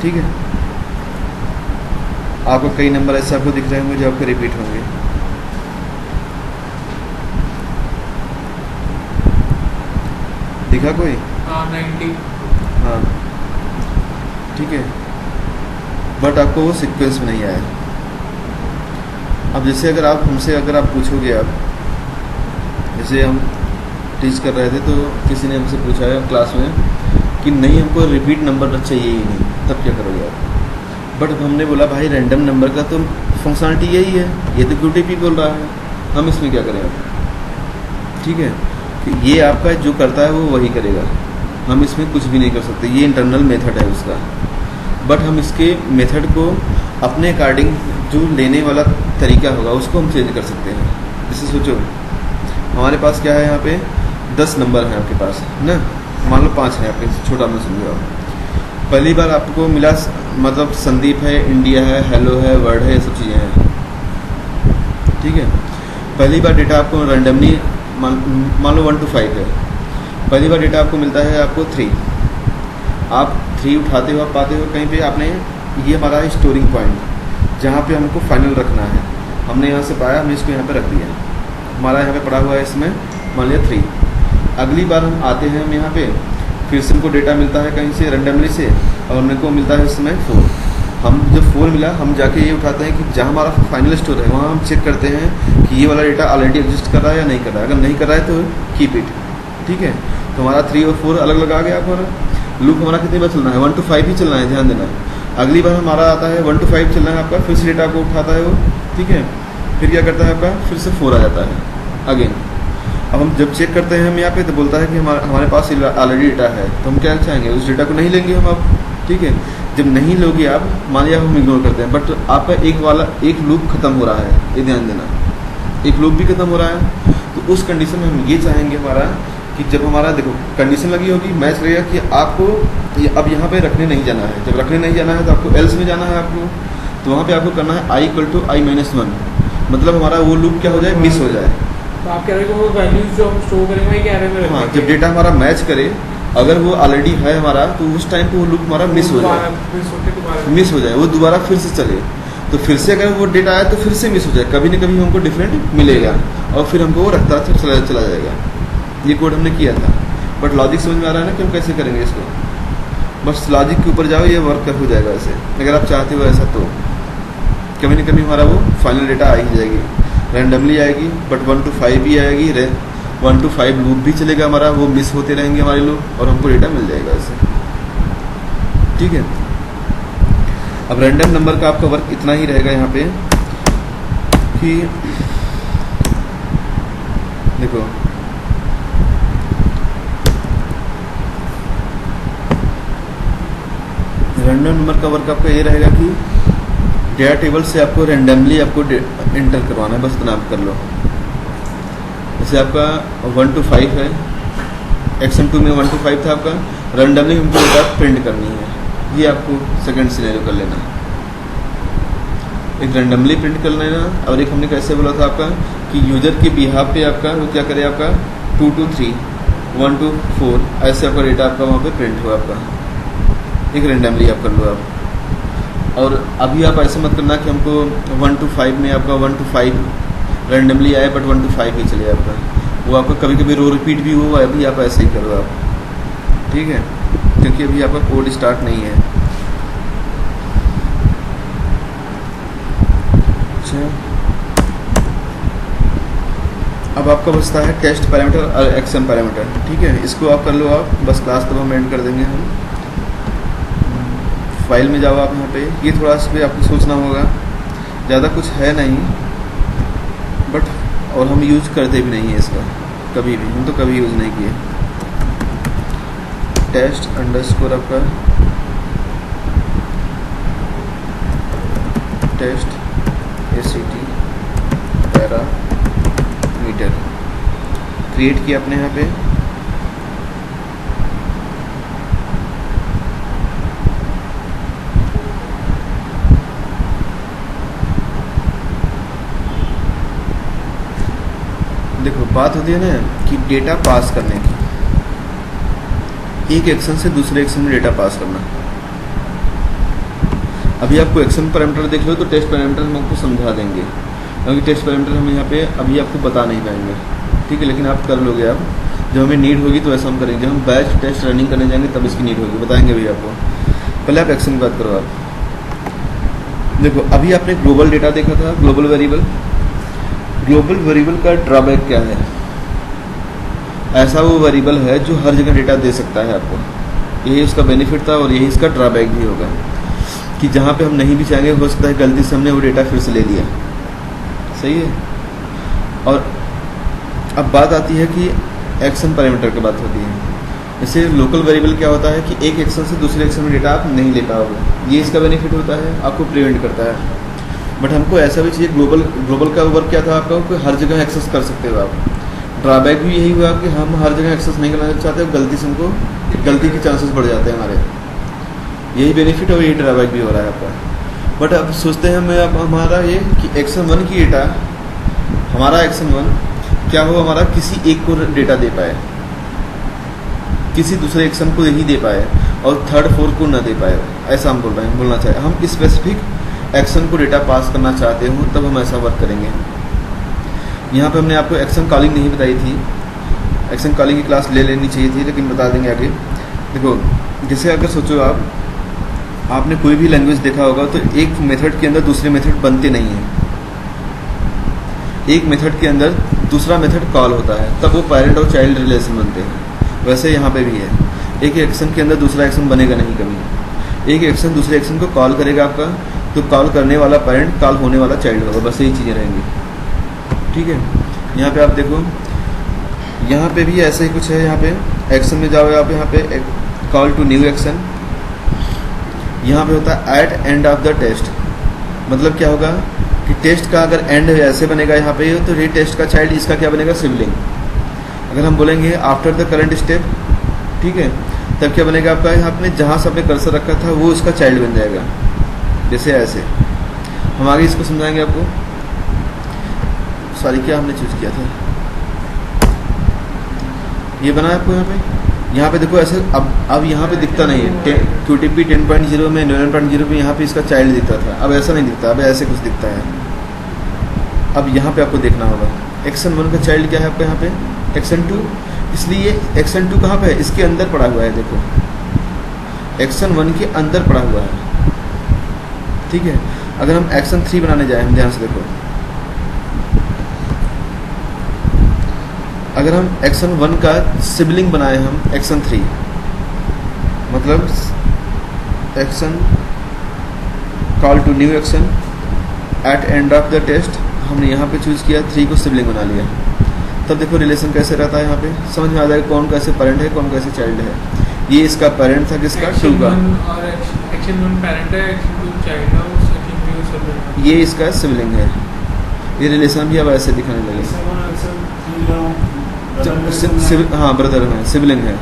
ठीक है, आपको कई नंबर ऐसे आपको दिख रहे होंगे जो आपके रिपीट होंगे। दिखा कोई? 90। हाँ ठीक है, बट आपको वो सीक्वेंस में नहीं आया। अब जैसे अगर आप हमसे पूछोगे, आप जैसे हम टीच कर रहे थे तो किसी ने हमसे पूछा है क्लास में कि नहीं हमको रिपीट नंबर चाहिए ही नहीं, तब क्या करोगे आप? बट हमने बोला भाई रैंडम नंबर का तो फंक्शनलिटी यही है, ये तो QTP बोल रहा है, हम इसमें क्या करें आप? ठीक है, कि ये आपका जो करता है वो वही करेगा, हम इसमें कुछ भी नहीं कर सकते, ये इंटरनल मेथड है उसका। बट हम इसके मेथड को अपने अकॉर्डिंग जो लेने वाला तरीका होगा उसको हम चेंज कर सकते हैं। जैसे सोचो हमारे पास क्या है, यहाँ पे 10 नंबर हैं आपके पास ना, मान लो 5 है आपके, छोटा में समझो आप। पहली बार आपको मिला मतलब संदीप है, इंडिया है, हेलो है, वर्ड है, ये सब चीज़ें हैं। ठीक है, पहली बार डेटा आपको रैंडमली मान लो 1 to 5 है, पहली बार डेटा आपको मिलता है आपको 3। आप 3 उठाते हो, आप पाते हो कहीं पे आपने, ये हमारा है स्टोरिंग पॉइंट जहाँ पे हमको फाइनल रखना है। हमने यहाँ से पाया, हमने इसको यहाँ पे रख दिया, हमारा यहाँ पे पड़ा हुआ है इसमें मान लिया 3। अगली बार हम आते हैं, हम यहाँ पे फिर से हमको डेटा मिलता है कहीं से रैंडमली से, और मेरे को मिलता है इसमें 4। हम जब 4 मिला, हम जाके ये उठाते हैं कि जहाँ हमारा फाइनल स्टोर है वहाँ हम चेक करते हैं कि ये वाला डेटा ऑलरेडी एग्जिस्ट कर रहा है या नहीं कर रहा है। अगर नहीं कर रहा है तो कीप इट। ठीक है, तो हमारा 3 और 4 अलग अलग आ गया। हमारा लूप हमारा कितनी बार चलना है, 1 to 5 ही चलना है, ध्यान देना। अगली बार हमारा आता है 1 to 5 चलना है आपका, फिर से डेटा को उठाता है वो। ठीक है, फिर क्या करता है आपका, फिर से 4 आ जाता है अगेन। अब हम जब चेक करते हैं हम यहाँ पे, तो बोलता है कि हमारे पास ऑलरेडी डेटा है, तो हम क्या चाहेंगे, उस डेटा को नहीं लेंगे हम अब। ठीक है, जब नहीं लोगे आप, मान लिया हम इग्नोर करते हैं, बट आपका एक लूप खत्म हो रहा है, ये ध्यान देना, एक लूप भी खत्म हो रहा है। तो उस कंडीशन में हम ये चाहेंगे हमारा कि जब हमारा देखो कंडीशन लगी होगी, मैच लगेगा कि आपको अब यहाँ पे रखने नहीं जाना है। जब रखने नहीं जाना है तो आपको एल्स में जाना है आपको, तो वहाँ पे आपको करना है i = i-1, मतलब हमारा वो लूप क्या हो जाए, मिस हो जाए। तो आप कह रहे हो वो वैल्यूज जो हम स्टोर करेंगे वही कह रहे हैं। हाँ, जब डेटा हमारा मैच करे, अगर वो ऑलरेडी है हमारा, तो उस टाइम पे वो लूप हमारा मिस हो जाए, वो दोबारा फिर से चले। तो फिर से अगर वो डेटा आया तो फिर से मिस हो जाए, कभी न कभी हमको डिफरेंट मिलेगा, और फिर हमको वो रखता चला जाएगा। ये कोड हमने किया था, बट लॉजिक समझ में आ रहा है ना कि हम कैसे करेंगे इसको। बस लॉजिक के ऊपर जाओ, ये वर्क हो जाएगा ऐसे, अगर आप चाहते हो ऐसा। तो कभी न कभी हमारा वो फाइनल डेटा आ ही जाएगी, रैंडमली आएगी, बट 1 to 5 भी आएगी, 1 to 5 लूप भी चलेगा हमारा, वो मिस होते रहेंगे हमारे लूप, और हमको डेटा मिल जाएगा ऐसे। ठीक है, अब रैंडम नंबर का आपका वर्क इतना ही रहेगा यहाँ पे कि देखो रैंडम नंबर का वर्क आपका ये रहेगा कि डेटा टेबल से आपको रैंडमली आपको एंटर करवाना है, बस इतना आप कर लो। जैसे आपका 1 to 5 है, एक्शन 2 में 1 to 5 था आपका, रैंडमली हमको डेटा प्रिंट करनी है, ये आपको सेकंड सिनेरियो कर लेना। एक रैंडमली प्रिंट कर लेना, और एक हमने कैसे बोला था आपका कि यूजर के बिहाफ पे आपका वो क्या करे, आपका 2 to 3, 1 to 4 ऐसे आपका डेटा आपका वहाँ पे प्रिंट हो आपका, एक रैंडमली आप कर लो आप। और अभी आप ऐसे मत करना कि हमको 1 to 5 में आपका 1 to 5 रैंडमली आए, बट 1 to 5 ही चले आपका, वो आपका कभी कभी रो रिपीट भी हुआ, अभी आप ऐसे ही करो आप। ठीक है, क्योंकि अभी आपका कोड स्टार्ट नहीं है। अब आपका बचता है टेस्ट पैरामीटर और एक्शन पैरामीटर। ठीक है, इसको आप कर लो, आप बस क्लास तब हम एंड कर देंगे। हम फाइल में जाओ आप यहाँ पे, ये थोड़ा इस पर आपको सोचना होगा, ज़्यादा कुछ है नहीं बट, और हम यूज करते भी नहीं है इसका कभी भी, हम तो कभी यूज़ नहीं किए। टेस्ट अंडरस्कोर आपका टेस्ट ACT पैरामीटर क्रिएट किया अपने यहाँ पे। देखो बात होती है ना कि डेटा पास करने की, एक एक्शन से दूसरे एक्शन में डेटा पास करना। अभी आपको एक्शन पैरामीटर देख लो तो टेस्ट पैरामीटर हम आपको समझा देंगे, क्योंकि टेस्ट पैरामीटर हम यहाँ पे अभी आपको बता नहीं पाएंगे। ठीक है, लेकिन आप कर लोगे, आप जब हमें नीड होगी तो ऐसा हम करेंगे। जब हम बैच टेस्ट रनिंग करने जाएंगे तब इसकी नीड होगी, बताएंगे भी आपको। पहले आप एक्शन की बात करो। आप देखो, अभी आपने ग्लोबल डेटा देखा था, ग्लोबल वेरिएबल। ग्लोबल वेरिएबल का ड्रॉबैक क्या है? ऐसा वो वेरिएबल है जो हर जगह डेटा दे सकता है आपको, यही उसका बेनिफिट था और यही इसका ड्रॉबैक भी होगा कि जहाँ पे हम नहीं भी चाहेंगे, हो सकता है गलती से हमने वो डेटा फिर से ले लिया। सही है। और अब बात आती है कि एक्शन पैरामीटर की बात होती है। जैसे लोकल वेरिएबल क्या होता है कि एक एक्शन से दूसरे एक्शन में डेटा आप नहीं ले पाओगे, ये इसका बेनिफिट होता है, आपको प्रिवेंट करता है। बट हमको ऐसा भी चाहिए, ग्लोबल का वर्क क्या था आपका, कि हर जगह एक्सेस कर सकते हो आप। ड्रॉबैक भी यही हुआ कि हम हर जगह एक्सेस नहीं करना चाहते, गलती से हमको गलती के चांसेस बढ़ जाते हैं हमारे। यही बेनिफिट और यही ड्रॉबैक भी हो रहा है आपका। बट अब सोचते हैं मैं, अब हमारा ये कि एक्शन 1 की डेटा, हमारा एक्शन 1 क्या हो, हमारा किसी एक को डेटा दे पाए, किसी दूसरे एक्शन को नहीं दे पाए और थर्ड फोर्थ को न दे पाए, ऐसा हम बोलना चाहे। हम स्पेसिफिक एक्शन को डेटा पास करना चाहते हो तब हम ऐसा वर्क करेंगे। यहाँ पे हमने आपको एक्शन कॉलिंग नहीं बताई थी, एक्शन कॉलिंग की क्लास ले लेनी चाहिए थी, लेकिन बता देंगे आगे। देखो, जैसे अगर सोचो आपने कोई भी लैंग्वेज देखा होगा तो एक मेथड के अंदर दूसरे मेथड बनते नहीं हैं, एक मेथड के अंदर दूसरा मेथड कॉल होता है, तब वो पेरेंट और चाइल्ड रिलेशन बनते हैं। वैसे यहाँ पे भी है, एक एक्शन के अंदर दूसरा एक्शन बनेगा नहीं कभी। एक एक्शन दूसरे एक्शन को कॉल करेगा आपका, तो कॉल करने वाला पेरेंट, कॉल होने वाला चाइल्ड होगा, बस यही चीज़ें रहेंगी। ठीक है, यहाँ पे आप देखो, यहाँ पे भी ऐसा ही कुछ है। यहाँ पे एक्शन में जाओ, आप यहाँ पे कॉल टू न्यू एक्शन, यहाँ पे होता है at end of the test. मतलब क्या होगा कि टेस्ट का अगर एंड ऐसे बनेगा यहाँ पे, तो ये टेस्ट का चाइल्ड, इसका क्या बनेगा, सिबलिंग। अगर हम बोलेंगे आफ्टर द करंट स्टेप, ठीक है, तब क्या बनेगा आपका, यहाँ पे जहाँ से आपने कर्सर रखा था वो उसका चाइल्ड बन जाएगा। जैसे ऐसे हम आगे इसको समझाएंगे आपको। सॉरी, क्या हमने चूज किया था, ये बना आपको यहाँ पे देखो ऐसे। अब यहाँ पे दिखता नहीं है, QTP 10.0 में 11.0 में यहाँ पे इसका चाइल्ड दिखता था, अब ऐसा नहीं दिखता, अब ऐसे कुछ दिखता है। अब यहाँ पे आपको देखना होगा एक्शन 1 का चाइल्ड क्या है आपका, यहाँ पे एक्शन 2, इसलिए एक्शन 2 कहाँ पे है, इसके अंदर पड़ा हुआ है। देखो, एक्शन 1 के अंदर पड़ा हुआ है। ठीक है, अगर हम एक्शन 3 बनाने जाए, हम ध्यान से देखो, अगर हम एक्शन 1 का सिबलिंग बनाए हम एक्शन 3, मतलब action call to new action at end of the test, हमने यहाँ पे चूज किया 3 को सिबलिंग बना लिया, तब देखो रिलेशन कैसे रहता है। यहाँ पे समझ में आ जाएगा कौन कैसे पेरेंट है, कौन कैसे चाइल्ड है। ये इसका पेरेंट था, किसका, 2 का, और एक्शन 1 पेरेंट है, एक्शन 2 चाइल्ड है, और एक्शन 3 सिबलिंग। ये इसका सिबलिंग है। ये रिलेशन भी अब ऐसे दिखाने लगे। हाँ, ब्रदर है, सिबलिंग है।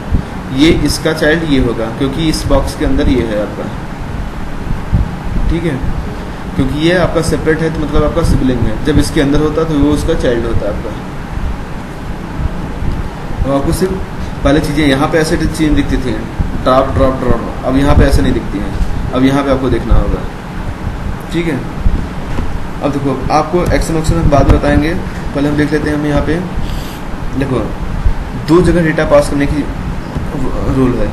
ये इसका चाइल्ड ये होगा, क्योंकि इस बॉक्स के अंदर ये है आपका। ठीक है, क्योंकि ये आपका सेपरेट है तो मतलब आपका सिबलिंग है। जब इसके अंदर होता तो वो उसका चाइल्ड होता है आपका। तो आपको सिर्फ पहले चीज़ें यहाँ पे ऐसे चीज़ें दिखती थी, ड्रॉप ड्रॉप ड्रॉप, अब यहाँ पे ऐसे नहीं दिखती हैं। अब यहाँ पे आपको देखना होगा। ठीक है, अब देखो आपको एक्शन ऑप्शन हम बाद में बताएंगे, पहले हम देख लेते हैं। हम यहाँ पे देखो 2 जगह डेटा पास करने की रूल है।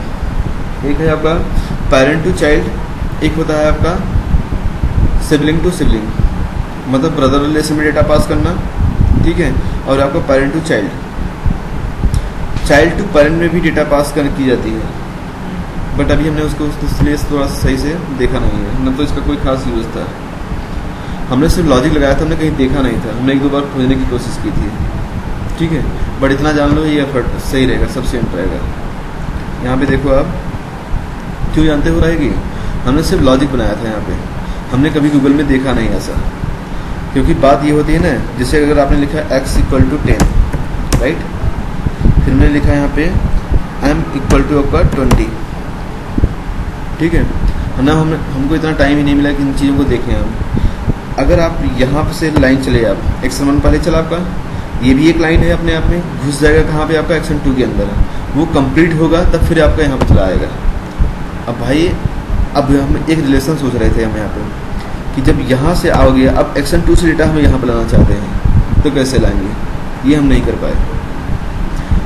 एक है आपका पेरेंट टू चाइल्ड, एक होता है आपका सिबलिंग टू सिबलिंग, मतलब ब्रदर रिलेशन में डेटा पास करना ठीक है। और आपका parent to child, child to parent में भी डेटा पास की जाती है, बट अभी हमने उसको इसलिए थोड़ा सही से देखा नहीं है, न तो इसका कोई खास यूज़ था। हमने सिर्फ लॉजिक लगाया था, हमने कहीं देखा नहीं था, हमने एक दो बार खोजने की कोशिश की थी, ठीक है। बट इतना जान लो ये एफर्ट सही रहेगा, सफिशिएंट रहेगा। यहाँ पे देखो आप, क्यों जानते हो रहेगी, हमने सिर्फ लॉजिक बनाया था यहाँ पे, हमने कभी गूगल में देखा नहीं ऐसा। क्योंकि बात ये होती है ना, जैसे अगर आपने लिखा x = 10, राइट, फिर मैंने लिखा यहाँ पे m = आपका 20, ठीक है ना। हमको इतना टाइम ही नहीं मिला कि इन चीज़ों को देखें हम। अगर आप यहाँ से लाइन चले, आप एक्शन 1 पहले चला आपका, ये भी एक लाइन है अपने आप में, घुस जाएगा कहाँ पे, आपका एक्शन 2 के अंदर, वो कंप्लीट होगा तब फिर आपका यहाँ पे चला आएगा। अब भाई, अब हम एक रिलेशन सोच रहे थे हम यहाँ पे कि जब यहाँ से आओगे, अब एक्शन 2 से डेटा हम यहाँ पे लाना चाहते हैं, तो कैसे लाएंगे, ये हम नहीं कर पाए।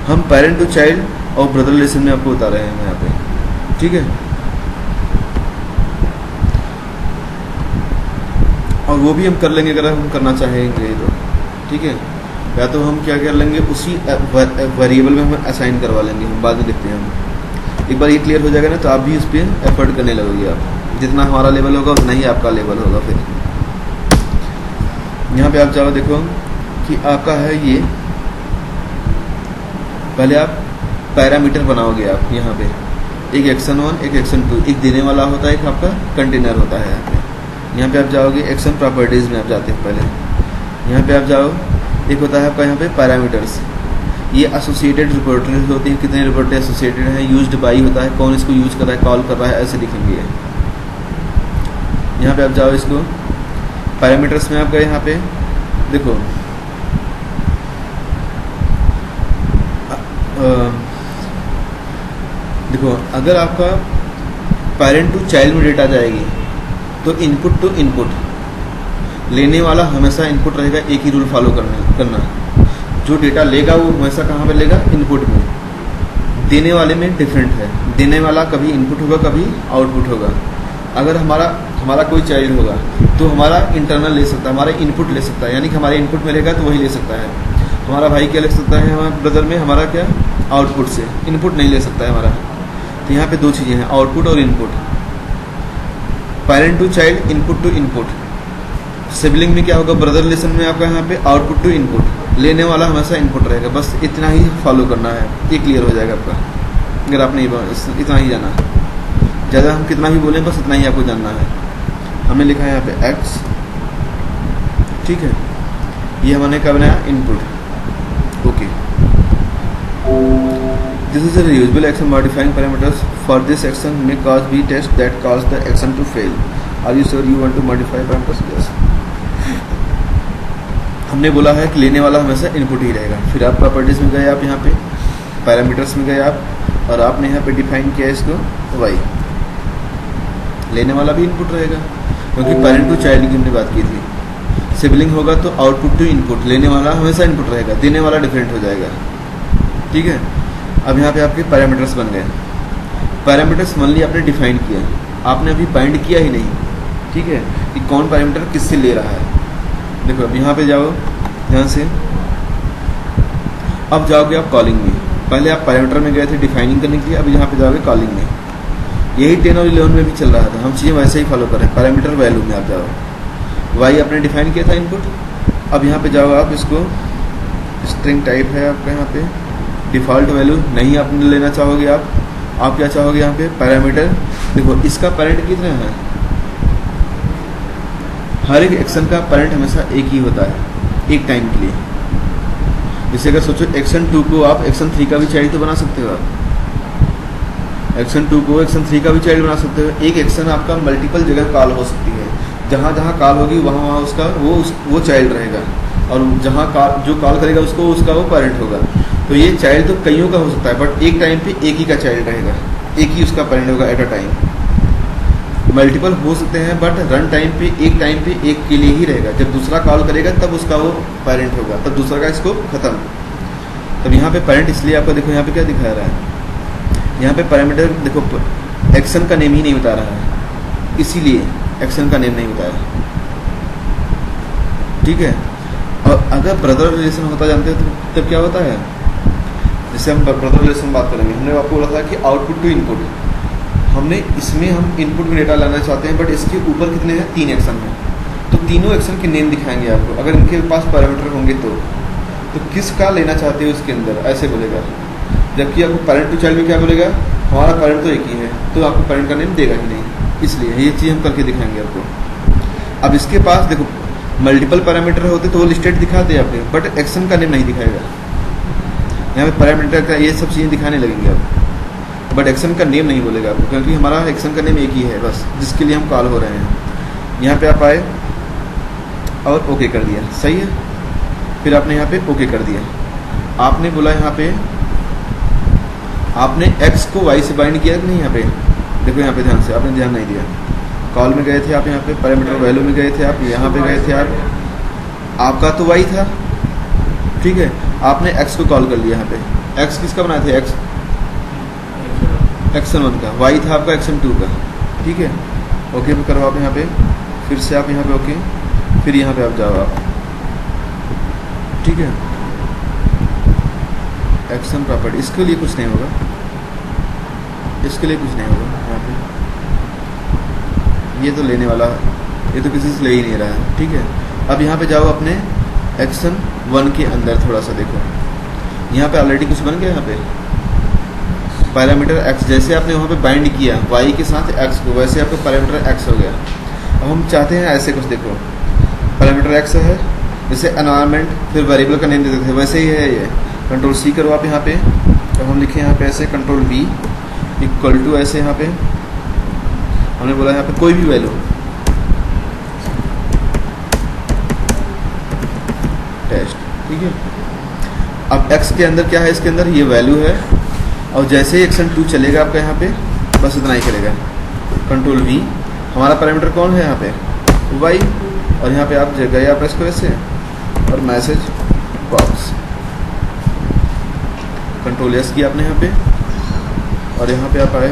हम पेरेंट टू चाइल्ड और ब्रदर रिलेशन में आपको बता रहे हैं यहाँ पे, ठीक है। और वो भी हम कर लेंगे अगर हम करना चाहेंगे तो, ठीक है। या तो हम क्या कर लेंगे, उसी वेरिएबल में हम असाइन करवा लेंगे, हम बाद में देखते हैं हम। एक बार ये क्लियर हो जाएगा ना, तो आप भी उस पर एफर्ट करने लगोगे। आप जितना हमारा लेवल होगा उतना ही आपका लेवल होगा। फिर यहाँ पे आप जाओ, देखो कि आपका है ये, पहले आप पैरामीटर बनाओगे। आप यहाँ पे एक एक्शन 1, एक एक्शन 2, एक देने वाला होता है, एक आपका कंटेनर होता है। यहाँ पे आप जाओगे एक्शन प्रॉपर्टीज़ में आप जाते हैं पहले। यहाँ पे आप जाओ, एक होता है आपका यहाँ पे पैरामीटर्स, ये एसोसिएटेड रिपोर्टरीज होती हैं, कितने रिपोर्टर एसोसिएटेड हैं, यूज्ड बाई होता है, कौन इसको यूज कर रहा है, कॉल कर रहा है, ऐसे लिखेंगे। यहाँ पे आप जाओ, इसको पैरामीटर्स में आप गए, यहाँ पे देखो देखो अगर आपका पेरेंट टू चाइल्ड में डेटा जाएगी तो इनपुट टू इनपुट, लेने वाला हमेशा इनपुट रहेगा, एक ही रूल फॉलो करना। जो डेटा लेगा वो हमेशा कहाँ पे लेगा, इनपुट में। देने वाले में डिफरेंट है, देने वाला कभी इनपुट होगा, कभी आउटपुट होगा। अगर हमारा कोई चाइल्ड होगा तो हमारा इंटरनल ले सकता है, हमारा इनपुट ले सकता है, यानी कि हमारे इनपुट में रहेगा तो वही ले सकता है। हमारा भाई क्या ले सकता है, हमारे ब्रदर में, हमारा क्या आउटपुट से, इनपुट नहीं ले सकता है हमारा। तो यहाँ पे दो चीज़ें हैं, आउटपुट और input. Parent to child, input to input. Sibling में क्या होगा, ब्रदर रिलेशन में आपका यहाँ पे आउटपुट टू इनपुट, लेने वाला हमेशा इनपुट रहेगा। बस इतना ही फॉलो करना है, ये क्लियर हो जाएगा आपका। अगर आपने इतना ही जाना, ज़्यादा हम कितना ही बोलें, बस इतना ही आपको जानना है। हमने लिखा है यहाँ पे x, ठीक है, ये हमने क्या बनाया, input. Okay, this is a reusable action modifying parameters for this action may cause b test that cause the action to fail. Are you sure you want to modify parameters? Yes. हमने बोला है कि लेने वाला हमेशा input ही रहेगा। फिर आप प्रॉपर्टीज में गए, आप यहाँ पे पैरामीटर्स में गए आप, और आपने यहाँ पे डिफाइन किया इसको y, लेने वाला भी इनपुट रहेगा, क्योंकि पेरेंट टू चाइल्ड की हमने बात की थी। सिबलिंग होगा तो आउटपुट टू इनपुट, लेने वाला हमेशा इनपुट रहेगा, देने वाला डिफरेंट हो जाएगा, ठीक है। अब यहाँ पे आपके पैरामीटर्स बन गए। पैरामीटर्स मान लिया आपने डिफाइन किया, आपने अभी बाइंड किया ही नहीं, ठीक है, कि कौन पैरामीटर किससे ले रहा है। देखो अब यहाँ पे जाओ, यहाँ से अब जाओगे आप कॉलिंग में। पहले आप पैरामीटर में गए थे डिफाइनिंग करने के लिए, अब यहाँ पे जाओगे कॉलिंग में। यही 10 और 11 में भी चल रहा था, हम चीज़ें वैसे ही फॉलो कर रहे हैं। पैरामीटर वैल्यू में आप जाओ, वाई आपने डिफाइन किया था इनपुट। अब यहाँ पे जाओ आप, इसको स्ट्रिंग टाइप है आपका, यहाँ पे डिफ़ॉल्ट वैल्यू नहीं आपने लेना चाहोगे। आप क्या चाहोगे यहाँ पे, पैरामीटर। देखो इसका पेरेंट कितना है, हर एक एक्शन का पेरेंट हमेशा एक ही होता है, एक टाइम के लिए। जैसे अगर सोचो एक्शन 2 को आप एक्शन 3 का भी चाइल्ड तो बना सकते हो। आप एक्शन 2 को एक्शन 3 का भी चाइल्ड बना सकते हो। एक एक्शन आपका मल्टीपल जगह कॉल हो सकती है, जहाँ जहाँ कॉल होगी वहाँ उसका वो चाइल्ड रहेगा, और जहाँ जो कॉल करेगा उसका वो पेरेंट होगा। तो ये चाइल्ड तो कईयों का हो सकता है, बट एक टाइम पे एक ही का चाइल्ड रहेगा, एक ही उसका पेरेंट होगा एट अ टाइम। मल्टीपल हो सकते हैं, बट रन टाइम पे एक के लिए ही रहेगा। जब दूसरा कॉल करेगा तब उसका वो पेरेंट होगा, तब दूसरा का इसको खत्म। तब यहाँ पे पेरेंट इसलिए आपको देखो यहाँ पे क्या दिखा रहा है, यहाँ पे पैरामीटर देखो एक्शन का नेम ही नहीं बता रहा है, इसीलिए एक्शन का नेम नहीं बताया, ठीक है। और और अगर ब्रदर रिलेशन होता जानते हो तो तब क्या होता है, जैसे हम ब्रदर रिलेशन बात करेंगे, हमने आपको बोला था कि आउटपुट टू इनपुट, हमने इसमें हम इनपुट में डेटा लाना चाहते हैं, बट इसके ऊपर कितने हैं, 3 एक्शन हैं, तो तीनों एक्शन के नेम दिखाएंगे आपको। अगर इनके पास पैरामीटर होंगे तो किसका लेना चाहते हो उसके अंदर ऐसे बोलेगा, जबकि आपको पेरेंट टू चाइल्ड में क्या बोलेगा, हमारा पेरेंट तो एक ही है, तो आपको पेरेंट का नेम देगा ही नहीं। इसलिए ये चीज़ हम करके दिखाएंगे आपको। अब इसके पास देखो मल्टीपल पैरामीटर होते तो वो लिस्टेड दिखाते आपके, बट एक्शन का नेम नहीं दिखाएगा। यहाँ पे पैरामीटर का ये सब चीज़ें दिखाने लगेंगे आप, बट एक्शन का नेम नहीं बोलेगा आपको, क्योंकि हमारा एक्शन का नेम एक ही है बस, जिसके लिए हम कॉल हो रहे हैं। यहाँ पे आप आए और ओके कर दिया, सही है। फिर आपने यहाँ पे ओके कर दिया, आपने बोला यहाँ पे आपने x को y से बाइंड किया कि नहीं। यहाँ पे देखो, यहाँ पे ध्यान से, आपने ध्यान नहीं दिया। कॉल में गए थे आप, यहाँ पे पैरामीटर वैल्यू में गए थे आप, यहाँ पे गए थे आप, आपका तो y था, ठीक है। आपने x को कॉल कर लिया। यहाँ पे x किसका बनाए थे, x एक्शन 1 का, y था आपका एक्शन 2 का, ठीक है। ओके पे करो आप यहाँ पे, फिर से आप यहाँ पे ओके, फिर यहाँ पे आप जाओ आप, ठीक है। एक्शन प्रॉपर्टी, इसके लिए कुछ नहीं होगा, इसके लिए कुछ नहीं होगा। यहाँ पे ये तो लेने वाला है, ये तो किसी से ले ही नहीं रहा है, ठीक है। अब यहाँ पे जाओ अपने एक्शन 1 के अंदर, थोड़ा सा देखो, यहाँ पे ऑलरेडी कुछ बन गया। यहाँ पे पैरामीटर x, जैसे आपने वहाँ पे बाइंड किया y के साथ x को, वैसे आपका पैरामीटर x हो गया। अब हम चाहते हैं ऐसे कुछ, देखो पैरामीटर x है, जैसे एनवायरनमेंट, फिर वेरिएबल का नेम देते थे, वैसे ही है ये। कंट्रोल C करो आप यहाँ पे, तो हम लिखे यहाँ पे ऐसे, कंट्रोल V इक्वल टू ऐसे, यहाँ पे हमने बोला यहाँ पे कोई भी वैल्यू, टेस्ट, ठीक है। अब x के अंदर क्या है, इसके अंदर ये वैल्यू है, और जैसे ही एक्शन 2 चलेगा आपका यहाँ पे, बस इतना ही करेगा। कंट्रोल V, हमारा पैरामीटर कौन है यहाँ पे, y, और यहाँ पे आप गए आप इसको ऐसे, और मैसेज बॉक्स, कंट्रोल S किया आपने यहाँ पे, और यहाँ पे आप आए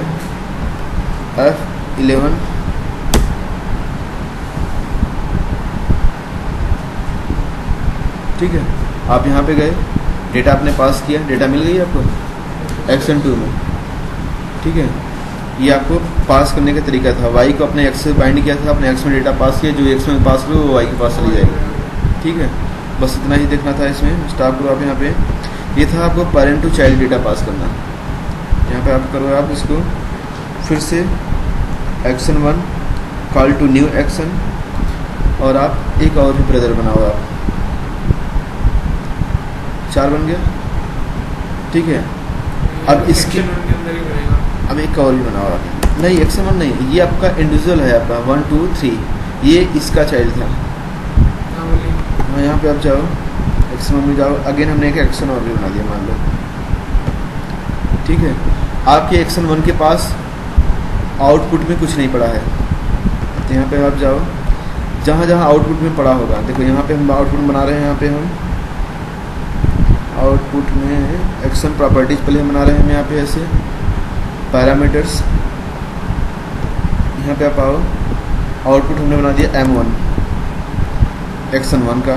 F11, ठीक है। आप यहाँ पे गए, डेटा आपने पास किया, डेटा मिल गई आपको एक्शन 2 में, ठीक है। ये आपको पास करने का तरीका था, y को अपने x से बाइंड किया था, अपने x में डेटा पास किया, जो x में पास करो वो y के पास चली जाएगी, ठीक है। बस इतना ही देखना था इसमें। स्टॉप करो आप यहाँ पे, ये था आपको parent to child data pass करना। यहाँ पे आप करो आप इसको फिर से action 1 call to new action, और आप एक और भी ब्रदर बनाओ आप, 4 बन गया, ठीक है। अब इसके अब एक और भी बनाओ आप, नहीं एक्शन 1 नहीं, ये आपका इंडिविजुअल है, आपका 1 2 3, ये इसका चाइल्ड था। हाँ, यहाँ पे आप जाओ एक्शन 1 में जाओ, अगेन हमने एक एक्शन और भी बना दिया मान लो, ठीक है। आपके एक्शन 1 के पास आउटपुट में कुछ नहीं पड़ा है, तो यहाँ पे आप जाओ, जहाँ जहाँ आउटपुट में पड़ा होगा, देखो यहाँ पे हम आउटपुट बना रहे हैं, यहाँ पे हम आउटपुट में एक्शन प्रॉपर्टीज पहले हम बना रहे हैं, यहाँ पे ऐसे पैरामीटर्स, यहाँ पे आप आओ, आउटपुट हमने बना दिया M1 एक्शन 1 का,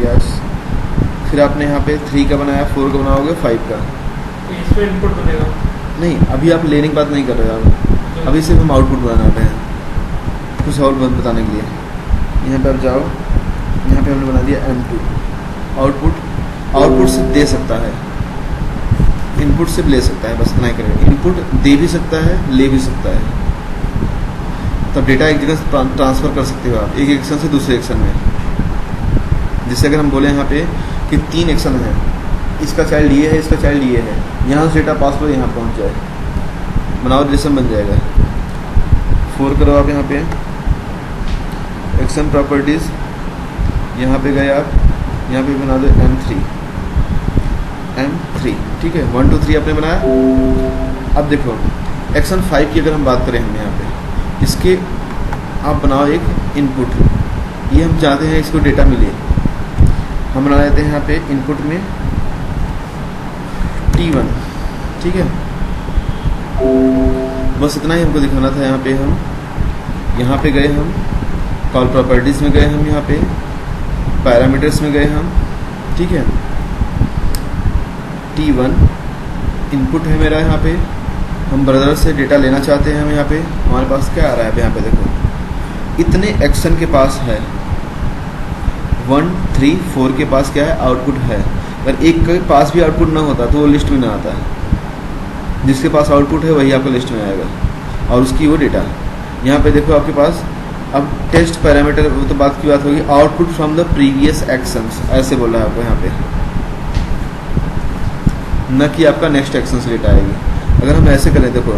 यस। फिर आपने यहाँ पे 3 का बनाया, 4 का बनाओगे, 5 का, इस पे इनपुट बनेगा नहीं, अभी आप लेने की बात नहीं कर रहे हो, अभी सिर्फ हम आउटपुट बनाना रहे हैं, कुछ और बताने के लिए। यहाँ पे आप जाओ, यहाँ पे हमने बना दिया M2 आउटपुट से दे सकता है, इनपुट से ले सकता है, बस इतना ही करेगा। इनपुट दे भी सकता है, ले भी सकता है, तब डेटा एक जगह से ट्रांसफ़र कर सकते हो आप, एक एक्शन से दूसरे एक्शन में। जैसे अगर हम बोले यहाँ पे कि 3 एक्शन है, इसका चाइल्ड ये है, इसका चाइल्ड ये है, यहाँ से डेटा पास हो यहाँ पहुँच जाए, बनाओ रिलेशन बन जाएगा। 4 करो आप यहाँ पे एक्शन प्रॉपर्टीज़, यहाँ पे गए आप, यहाँ पे बना दो M3, ठीक है। 1 2 3 आपने बनाया। अब देखो एक्शन 5 की अगर हम बात करें, हम यहाँ पे इसके आप बनाओ एक इनपुट, ये हम चाहते हैं इसको डेटा मिले, हम बना लेते हैं यहाँ पे इनपुट में T1, ठीक है। बस इतना ही हमको दिखाना था। यहाँ पे हम यहाँ पे गए, हम कॉल प्रॉपर्टीज़ में गए, हम यहाँ पे पैरामीटर्स में गए हम, ठीक है। T1 इनपुट है मेरा, यहाँ पे हम ब्रदर से डेटा लेना चाहते हैं। हम यहाँ पे हमारे पास क्या आ रहा है, अब यहाँ पे देखो इतने एक्शन के पास है, 1 3 4 के पास क्या है, आउटपुट है। अगर एक के पास भी आउटपुट ना होता तो वो लिस्ट में ना आता है। जिसके पास आउटपुट है वही आपको लिस्ट में आएगा और उसकी वो डेटा। यहाँ पे देखो आपके पास अब टेस्ट पैरामीटर, वो तो बात की बात होगी, output from the previous actions ऐसे बोल रहा है आपको यहाँ पे, न कि आपका नेक्स्ट एक्शंस डेटा आएगी। अगर हम ऐसे करें, देखो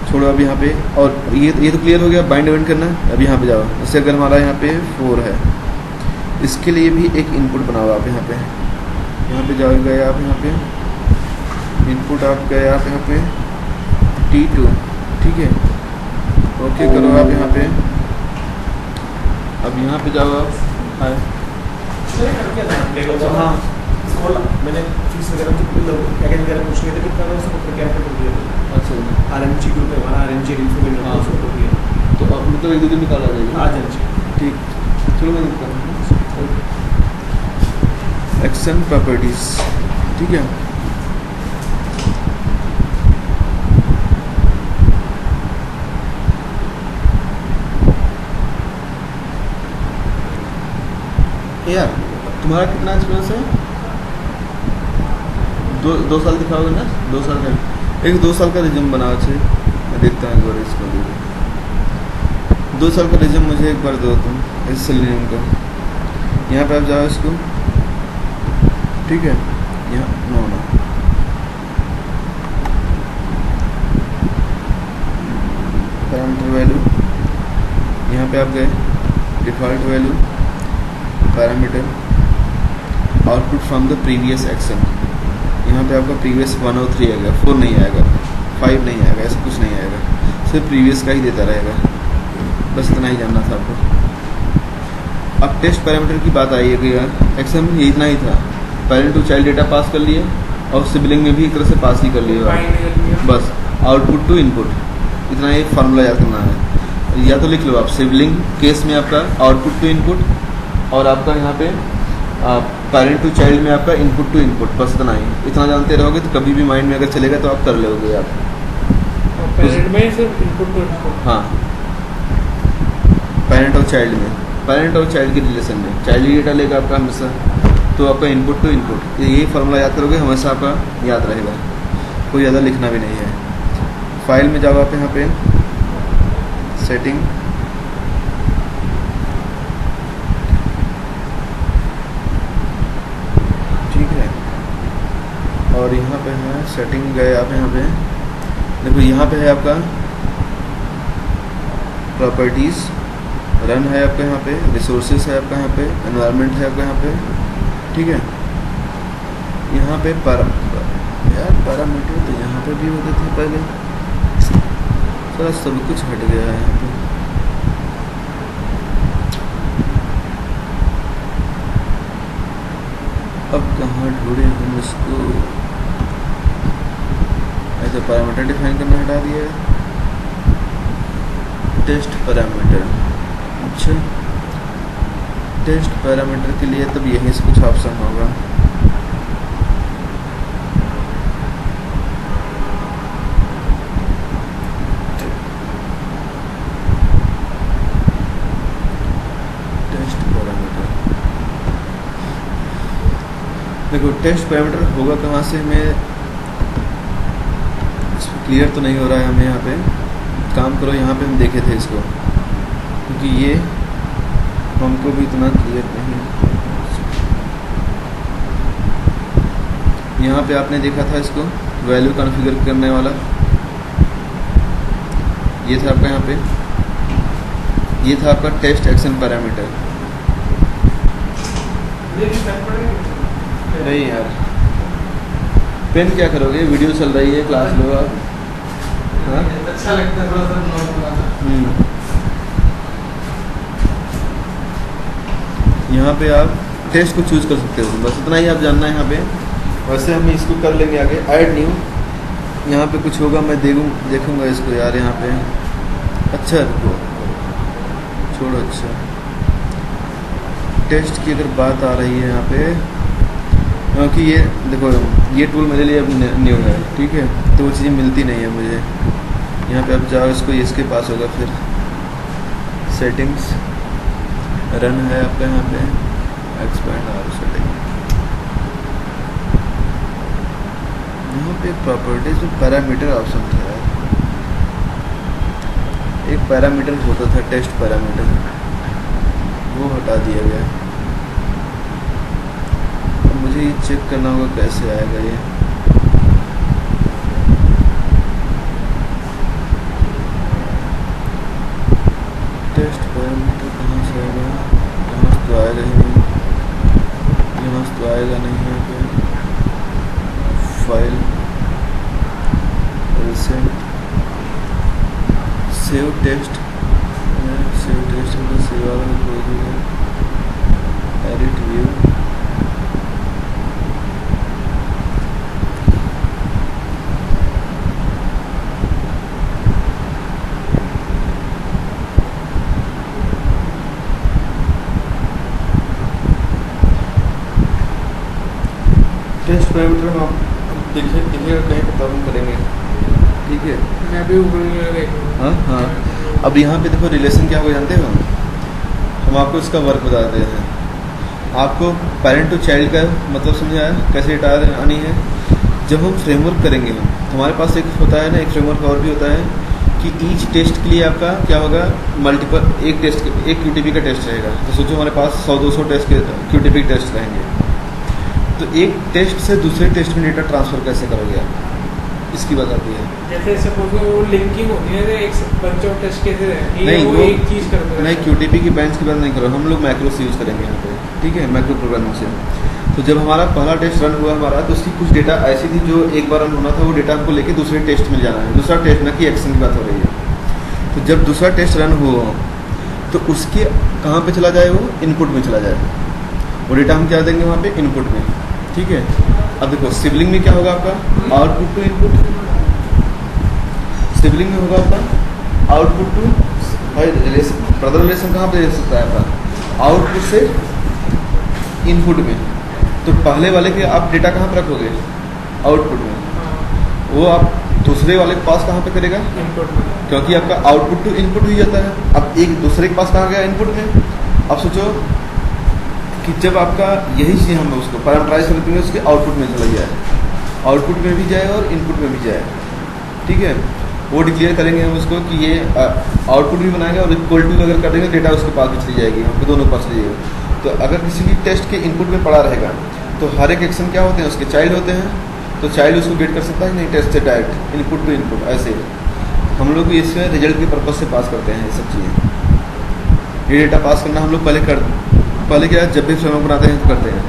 छोड़ो अब यहाँ पे, और ये तो क्लियर हो गया बाइंड इवेंट करना। अब यहाँ पे जाओ, जैसे अगर हमारा यहाँ पे 4 है, इसके लिए भी एक इनपुट बनाओ आप यहाँ पे जाओ, गए आप यहाँ पे इनपुट, आप गए आप यहाँ पे T2, ठीक है, ओके करो आप यहाँ पे। अब यहाँ पे जाओ आप, हाँ मैंने फीस वगैरह पैकेज वगैरह पूछ रहे थे, कितना था उसको क्या कर दिया। अच्छा, RMG ग्रुप है हमारा, RMG इन्फो हाँ, उसको कर दिया। तो अब मतलब 1-2 दिन निकाला जाएगा आ जाए, ठीक। चलो मैं निकालूँ एक्शन प्रॉपर्टीज, ठीक है। यार तुम्हारा कितना एक्सपीरियंस है? 2 साल दिखाओगे ना? 2 साल का, एक 2 साल का रिज्यूम बनाओ। अच्छे मैं देखता हूँ एक बार इसको, 2 साल का रिज्यूम मुझे एक बार दो तुम, इस रिज्यूम का। यहाँ पे आप जाओ इसको, ठीक है, यहाँ नो पैरामीटर वैल्यू, यहाँ पे आप गए default value parameter, output from the previous action. यहाँ पे आपका प्रीवियस 1 और 3 आएगा, 4 नहीं आएगा, 5 नहीं आएगा, ऐसा कुछ नहीं आएगा, सिर्फ प्रीवियस का ही देता रहेगा। बस इतना ही जानना था आपको। अब टेस्ट पैरामीटर की बात आई है कि यार एक्शन में ये इतना ही था, parent to child data pass कर लिए और सिबलिंग में भी एक तरह से पास ही कर लिए, बस आउटपुट टू इनपुट, इतना ये फार्मूला याद करना है। या तो लिख लो आप, सिबलिंग केस में आपका आउटपुट टू इनपुट, और आपका यहाँ पे पेरेंट टू चाइल्ड में आपका इनपुट टू इनपुट, बस इतना ही। इतना जानते रहोगे तो कभी भी माइंड में अगर चलेगा तो आप कर लोगे आप। पेरेंट में सिर्फ इनपुट टू इनपुट, हाँ, पेरेंट और चाइल्ड में, पेरेंट और चाइल्ड के रिलेशन में चाइल्ड ही डेटा लेगा आपका हमेशा, तो आपका इनपुट टू इनपुट, यही फार्मूला याद करोगे हमेशा आपका याद रहेगा, कोई ज़्यादा लिखना भी नहीं है। फाइल में जाओ आप यहाँ पे सेटिंग, ठीक है, और यहाँ पे है सेटिंग, गए आप यहाँ पे देखो, यहाँ पे है आपका प्रॉपर्टीज़, रन है आपका यहाँ पे, रिसोर्सेज है आपका यहाँ पे, एनवायरनमेंट है आपका यहाँ पे, ठीक है। यहाँ पे पैरामीटर तो यहाँ पे भी होते थे पहले, थोड़ा सब कुछ हट गया है यहाँ पे। अब कहाँ ढूंढे हम इसको? ऐसे पैरामीटर डिफाइन करना हटा दिया है, टेस्ट पैरामीटर। अच्छा, टेस्ट पैरामीटर के लिए तब यहीं से कुछ ऑप्शन होगा। टेस्ट पैरामीटर देखो, टेस्ट पैरामीटर होगा कहाँ से, मैं क्लियर तो नहीं हो रहा है हमें यहाँ पे। काम करो, यहाँ पे हम देखे थे इसको, क्योंकि ये हमको भी इतना क्लियर नहीं। यहाँ पे आपने देखा था इसको, वैल्यू कॉन्फ़िगर करने वाला, ये था आपका यहाँ पे, ये था आपका टेस्ट एक्शन पैरामीटर। नहीं यार, पेन क्या करोगे, वीडियो चल रही है, क्लास लो आप। हाँ, अच्छा लगता है थोड़ा सा। यहाँ पे आप टेस्ट को चूज कर सकते हो, बस इतना ही आप जानना है यहाँ पे। वैसे हम इसको कर लेंगे आगे, ऐड न्यू, यहाँ पे कुछ होगा, मैं देखूँगा इसको यार यहाँ पे। अच्छा रुको, छोड़ो, अच्छा टेस्ट की अगर बात आ रही है यहाँ पे, क्योंकि ये देखो ये टूल मेरे लिए अब न्यू है, ठीक है, तो वो चीज़ें मिलती नहीं है मुझे। यहाँ पे अब जाओ, इसको इसके पास होगा, फिर सेटिंग्स रन है आपका, यहाँ पे एक्सपैंड और सेटिंग, यहाँ पे प्रॉपर्टीज में पैरामीटर ऑप्शन था यार, एक पैरामीटर होता था टेस्ट पैरामीटर, वो हटा दिया गया। अब मुझे ये चेक करना होगा कैसे आएगा ये। टेस्ट पैरामीटर कहाँ से आएगा, यहाँ से तो आएगा ही नहीं, यहाँ से तो आएगा नहीं। यहाँ पे file recent save test, save test में सेव वाला कोई भी है, एडिट व्यू, टेस्ट पैरामीटर हम आप देखिएगा कहीं पता हम करेंगे, ठीक है। मैं भी ऊपर देखूँगा। हाँ हाँ, अब यहाँ पे देखो रिलेशन क्या हो जानते हो, हम आपको इसका वर्क बताते हैं। आपको पेरेंट टू चाइल्ड का मतलब समझ आया, कैसे डेटा आनी है। जब हम फ्रेमवर्क करेंगे हम, हमारे पास एक होता है ना, एक फ्रेमवर्क और भी होता है कि ईच टेस्ट के लिए आपका क्या होगा, मल्टीपल, एक टेस्ट, एक QTP का टेस्ट रहेगा। तो सोचो हमारे पास 100-200 टेस्ट के QTP के टेस्ट रहेंगे, तो एक टेस्ट से दूसरे टेस्ट में डेटा ट्रांसफ़र कैसे करोगे आप, इसकी बात आती है। जैसे सपोज वो लिंकिंग होती है, एक बंच ऑफ टेस्ट केसेस है, नहीं, वो वो एक चीज़ करते हैं। नहीं, QTP की बेंच की बात नहीं करो, हम लोग मैक्रोस यूज़ करेंगे यहाँ पे, ठीक है, मैक्रो प्रोग्रामिंग से। तो जब हमारा पहला टेस्ट रन हुआ हमारा, तो उसकी कुछ डेटा ऐसी थी जो एक बार रन होना था, वो डेटा हमको लेके दूसरे टेस्ट में जाना है, दूसरा टेस्ट ना कि एक्शन की बात हो रही है। तो जब दूसरा टेस्ट रन हो तो उसके कहाँ पे चला जाए, वो इनपुट में चला जाए, वो डेटा हम क्या देंगे वहाँ पे इनपुट में, ठीक है। अब देखो सिबलिंग में क्या होगा आपका, आउटपुट टू इनपुट, सिबलिंग में होगा आपका आउटपुट टू, भाई ब्रदर रिलेशन कहाँ पे दे सकता है आपका, आउटपुट से इनपुट में। तो पहले वाले के आप डेटा कहाँ पर रखोगे, आउटपुट में, वो आप दूसरे वाले के पास कहाँ पे करेगा, इनपुट में, क्योंकि आपका आउटपुट टू इनपुट हो जाता है। अब एक दूसरे के पास कहाँ गया, इनपुट में। अब सोचो कि जब आपका यही चीज़ हम उसको पैरामीटराइज करेंगे, उसके आउटपुट में चला जाए, आउटपुट में भी जाए और इनपुट में भी जाए, ठीक है। वो डिक्लेयर करेंगे हम उसको कि ये आउटपुट भी बनाएगा और इक्वल टू अगर कर देंगे डेटा उसके पास भी चली जाएगी, हमको दोनों पास चली जाएगी। तो अगर किसी भी टेस्ट के इनपुट में पड़ा रहेगा तो हर एक एक्शन क्या होते हैं, उसके चाइल्ड होते हैं, तो चाइल्ड उसको गेट कर सकता है नहीं, टेस्ट से डायरेक्ट इनपुट टू इनपुट। ऐसे हम लोग इसमें रिजल्ट के पर्पज़ से पास करते हैं ये सब चीज़ें। ये डेटा पास करना हम लोग पहले क्या, जब भी फ्रेमवर्क बनाते हैं तो करते हैं,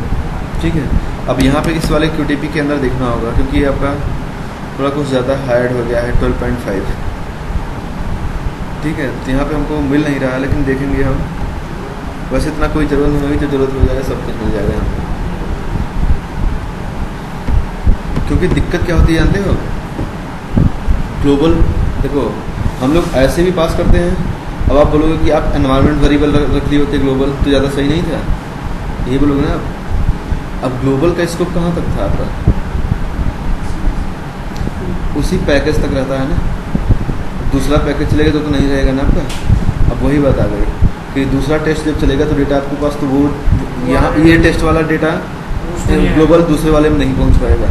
ठीक है। अब यहाँ पे इस वाले QTP के अंदर देखना होगा, क्योंकि आपका थोड़ा कुछ ज़्यादा हार्ड हो गया है, 12.5, ठीक है। तो यहाँ पे हमको मिल नहीं रहा है, लेकिन देखेंगे हम। वैसे इतना कोई ज़रूरत नहीं होगी, जो ज़रूरत हो जाएगा सब कुछ मिल जाएगा यहाँ पे। क्योंकि दिक्कत क्या होती है जानते हो, ग्लोबल देखो हम लोग ऐसे भी पास करते हैं। अब आप बोलोगे कि आप एनवायरनमेंट वेरिएबल रख लिए होते ग्लोबल, तो ज़्यादा सही नहीं था, यही बोलोगे ना आप। अब ग्लोबल का स्कोप कहाँ तक था आपका, उसी पैकेज तक रहता है ना। दूसरा पैकेज चलेगा तो नहीं रहेगा ना आपका। अब वही बात आ गई कि दूसरा टेस्ट जब चलेगा तो डेटा आपके पास, तो वो यहाँ ये टेस्ट वाला डेटा ग्लोबल दूसरे वाले में नहीं पहुँच पाएगा।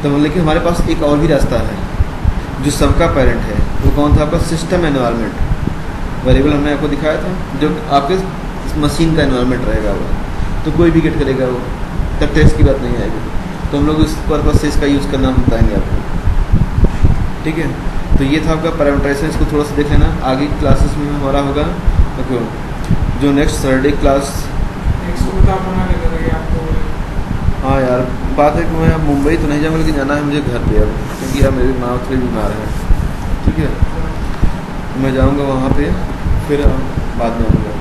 तो मतलब कि हमारे पास एक और भी रास्ता है जो सबका पेरेंट है, वो कौन था आपका, सिस्टम एनवायरनमेंट वेरिएबल हमने आपको दिखाया था, जो आपके मशीन का एनवायरनमेंट रहेगा वो, तो कोई भी गेट करेगा वो, तब टेस्ट की बात नहीं आएगी। तो हम लोग इस पर्पज से इसका यूज़ करना हम बताएंगे आपको, ठीक है। तो ये था आपका पैरामीटराइजेशन, इसको थोड़ा सा देख लेना, आगे क्लासेस में हमारा होगा। देखो जो नेक्स्ट सैटरडे क्लास, हाँ यार बात है कि मैं मुंबई तो नहीं जाऊँगा, लेकिन जाना है मुझे घर पे अब, क्योंकि यार मेरी माँ थोड़ी बीमार है, ठीक है। मैं जाऊँगा वहाँ पे, फिर बाद में आऊँगा।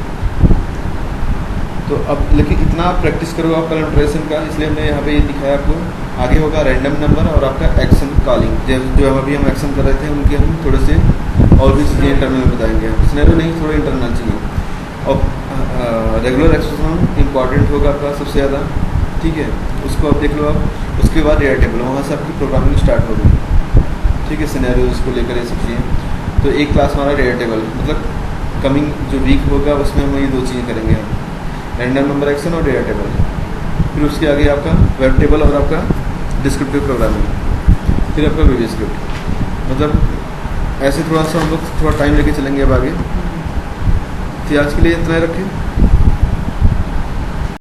तो अब लेकिन इतना आप प्रैक्टिस करो आप पैरामीटराइजेशन का, इसलिए हमने यहाँ पे ये दिखाया आपको। आगे होगा रैंडम नंबर और आपका एक्शन कॉलिंग, जो अभी हम एक्शन कर रहे थे उनके हम थोड़े से और भी चीज़ें इंटरनल में बताएंगे। सिनेरियो नहीं, थोड़ा इंटरनल चाहिए। और रेगुलर एक्सरसाइज इंपॉर्टेंट होगा आपका सबसे ज़्यादा, ठीक है, उसको आप देख लो आप। उसके बाद एयर टेबल, वहाँ से आपकी प्रोग्रामिंग स्टार्ट होगी, ठीक है, सिनेरियोज को लेकर ये सब चीज़ें। तो एक क्लास हमारा एयर टेबल, मतलब कमिंग जो वीक होगा उसमें हम ये दो चीज़ें करेंगे हम, रैंडम नंबर एक्शन और एयर टेबल। फिर उसके आगे आपका वेब टेबल और आपका डिस्क्रिप्टिव प्रोग्रामिंग, फिर आपका वीडियो स्क्रिप्ट। मतलब ऐसे थोड़ा सा हम लोग थोड़ा टाइम लेके चलेंगे अब आगे। तो आज के लिए इतना ही रखें।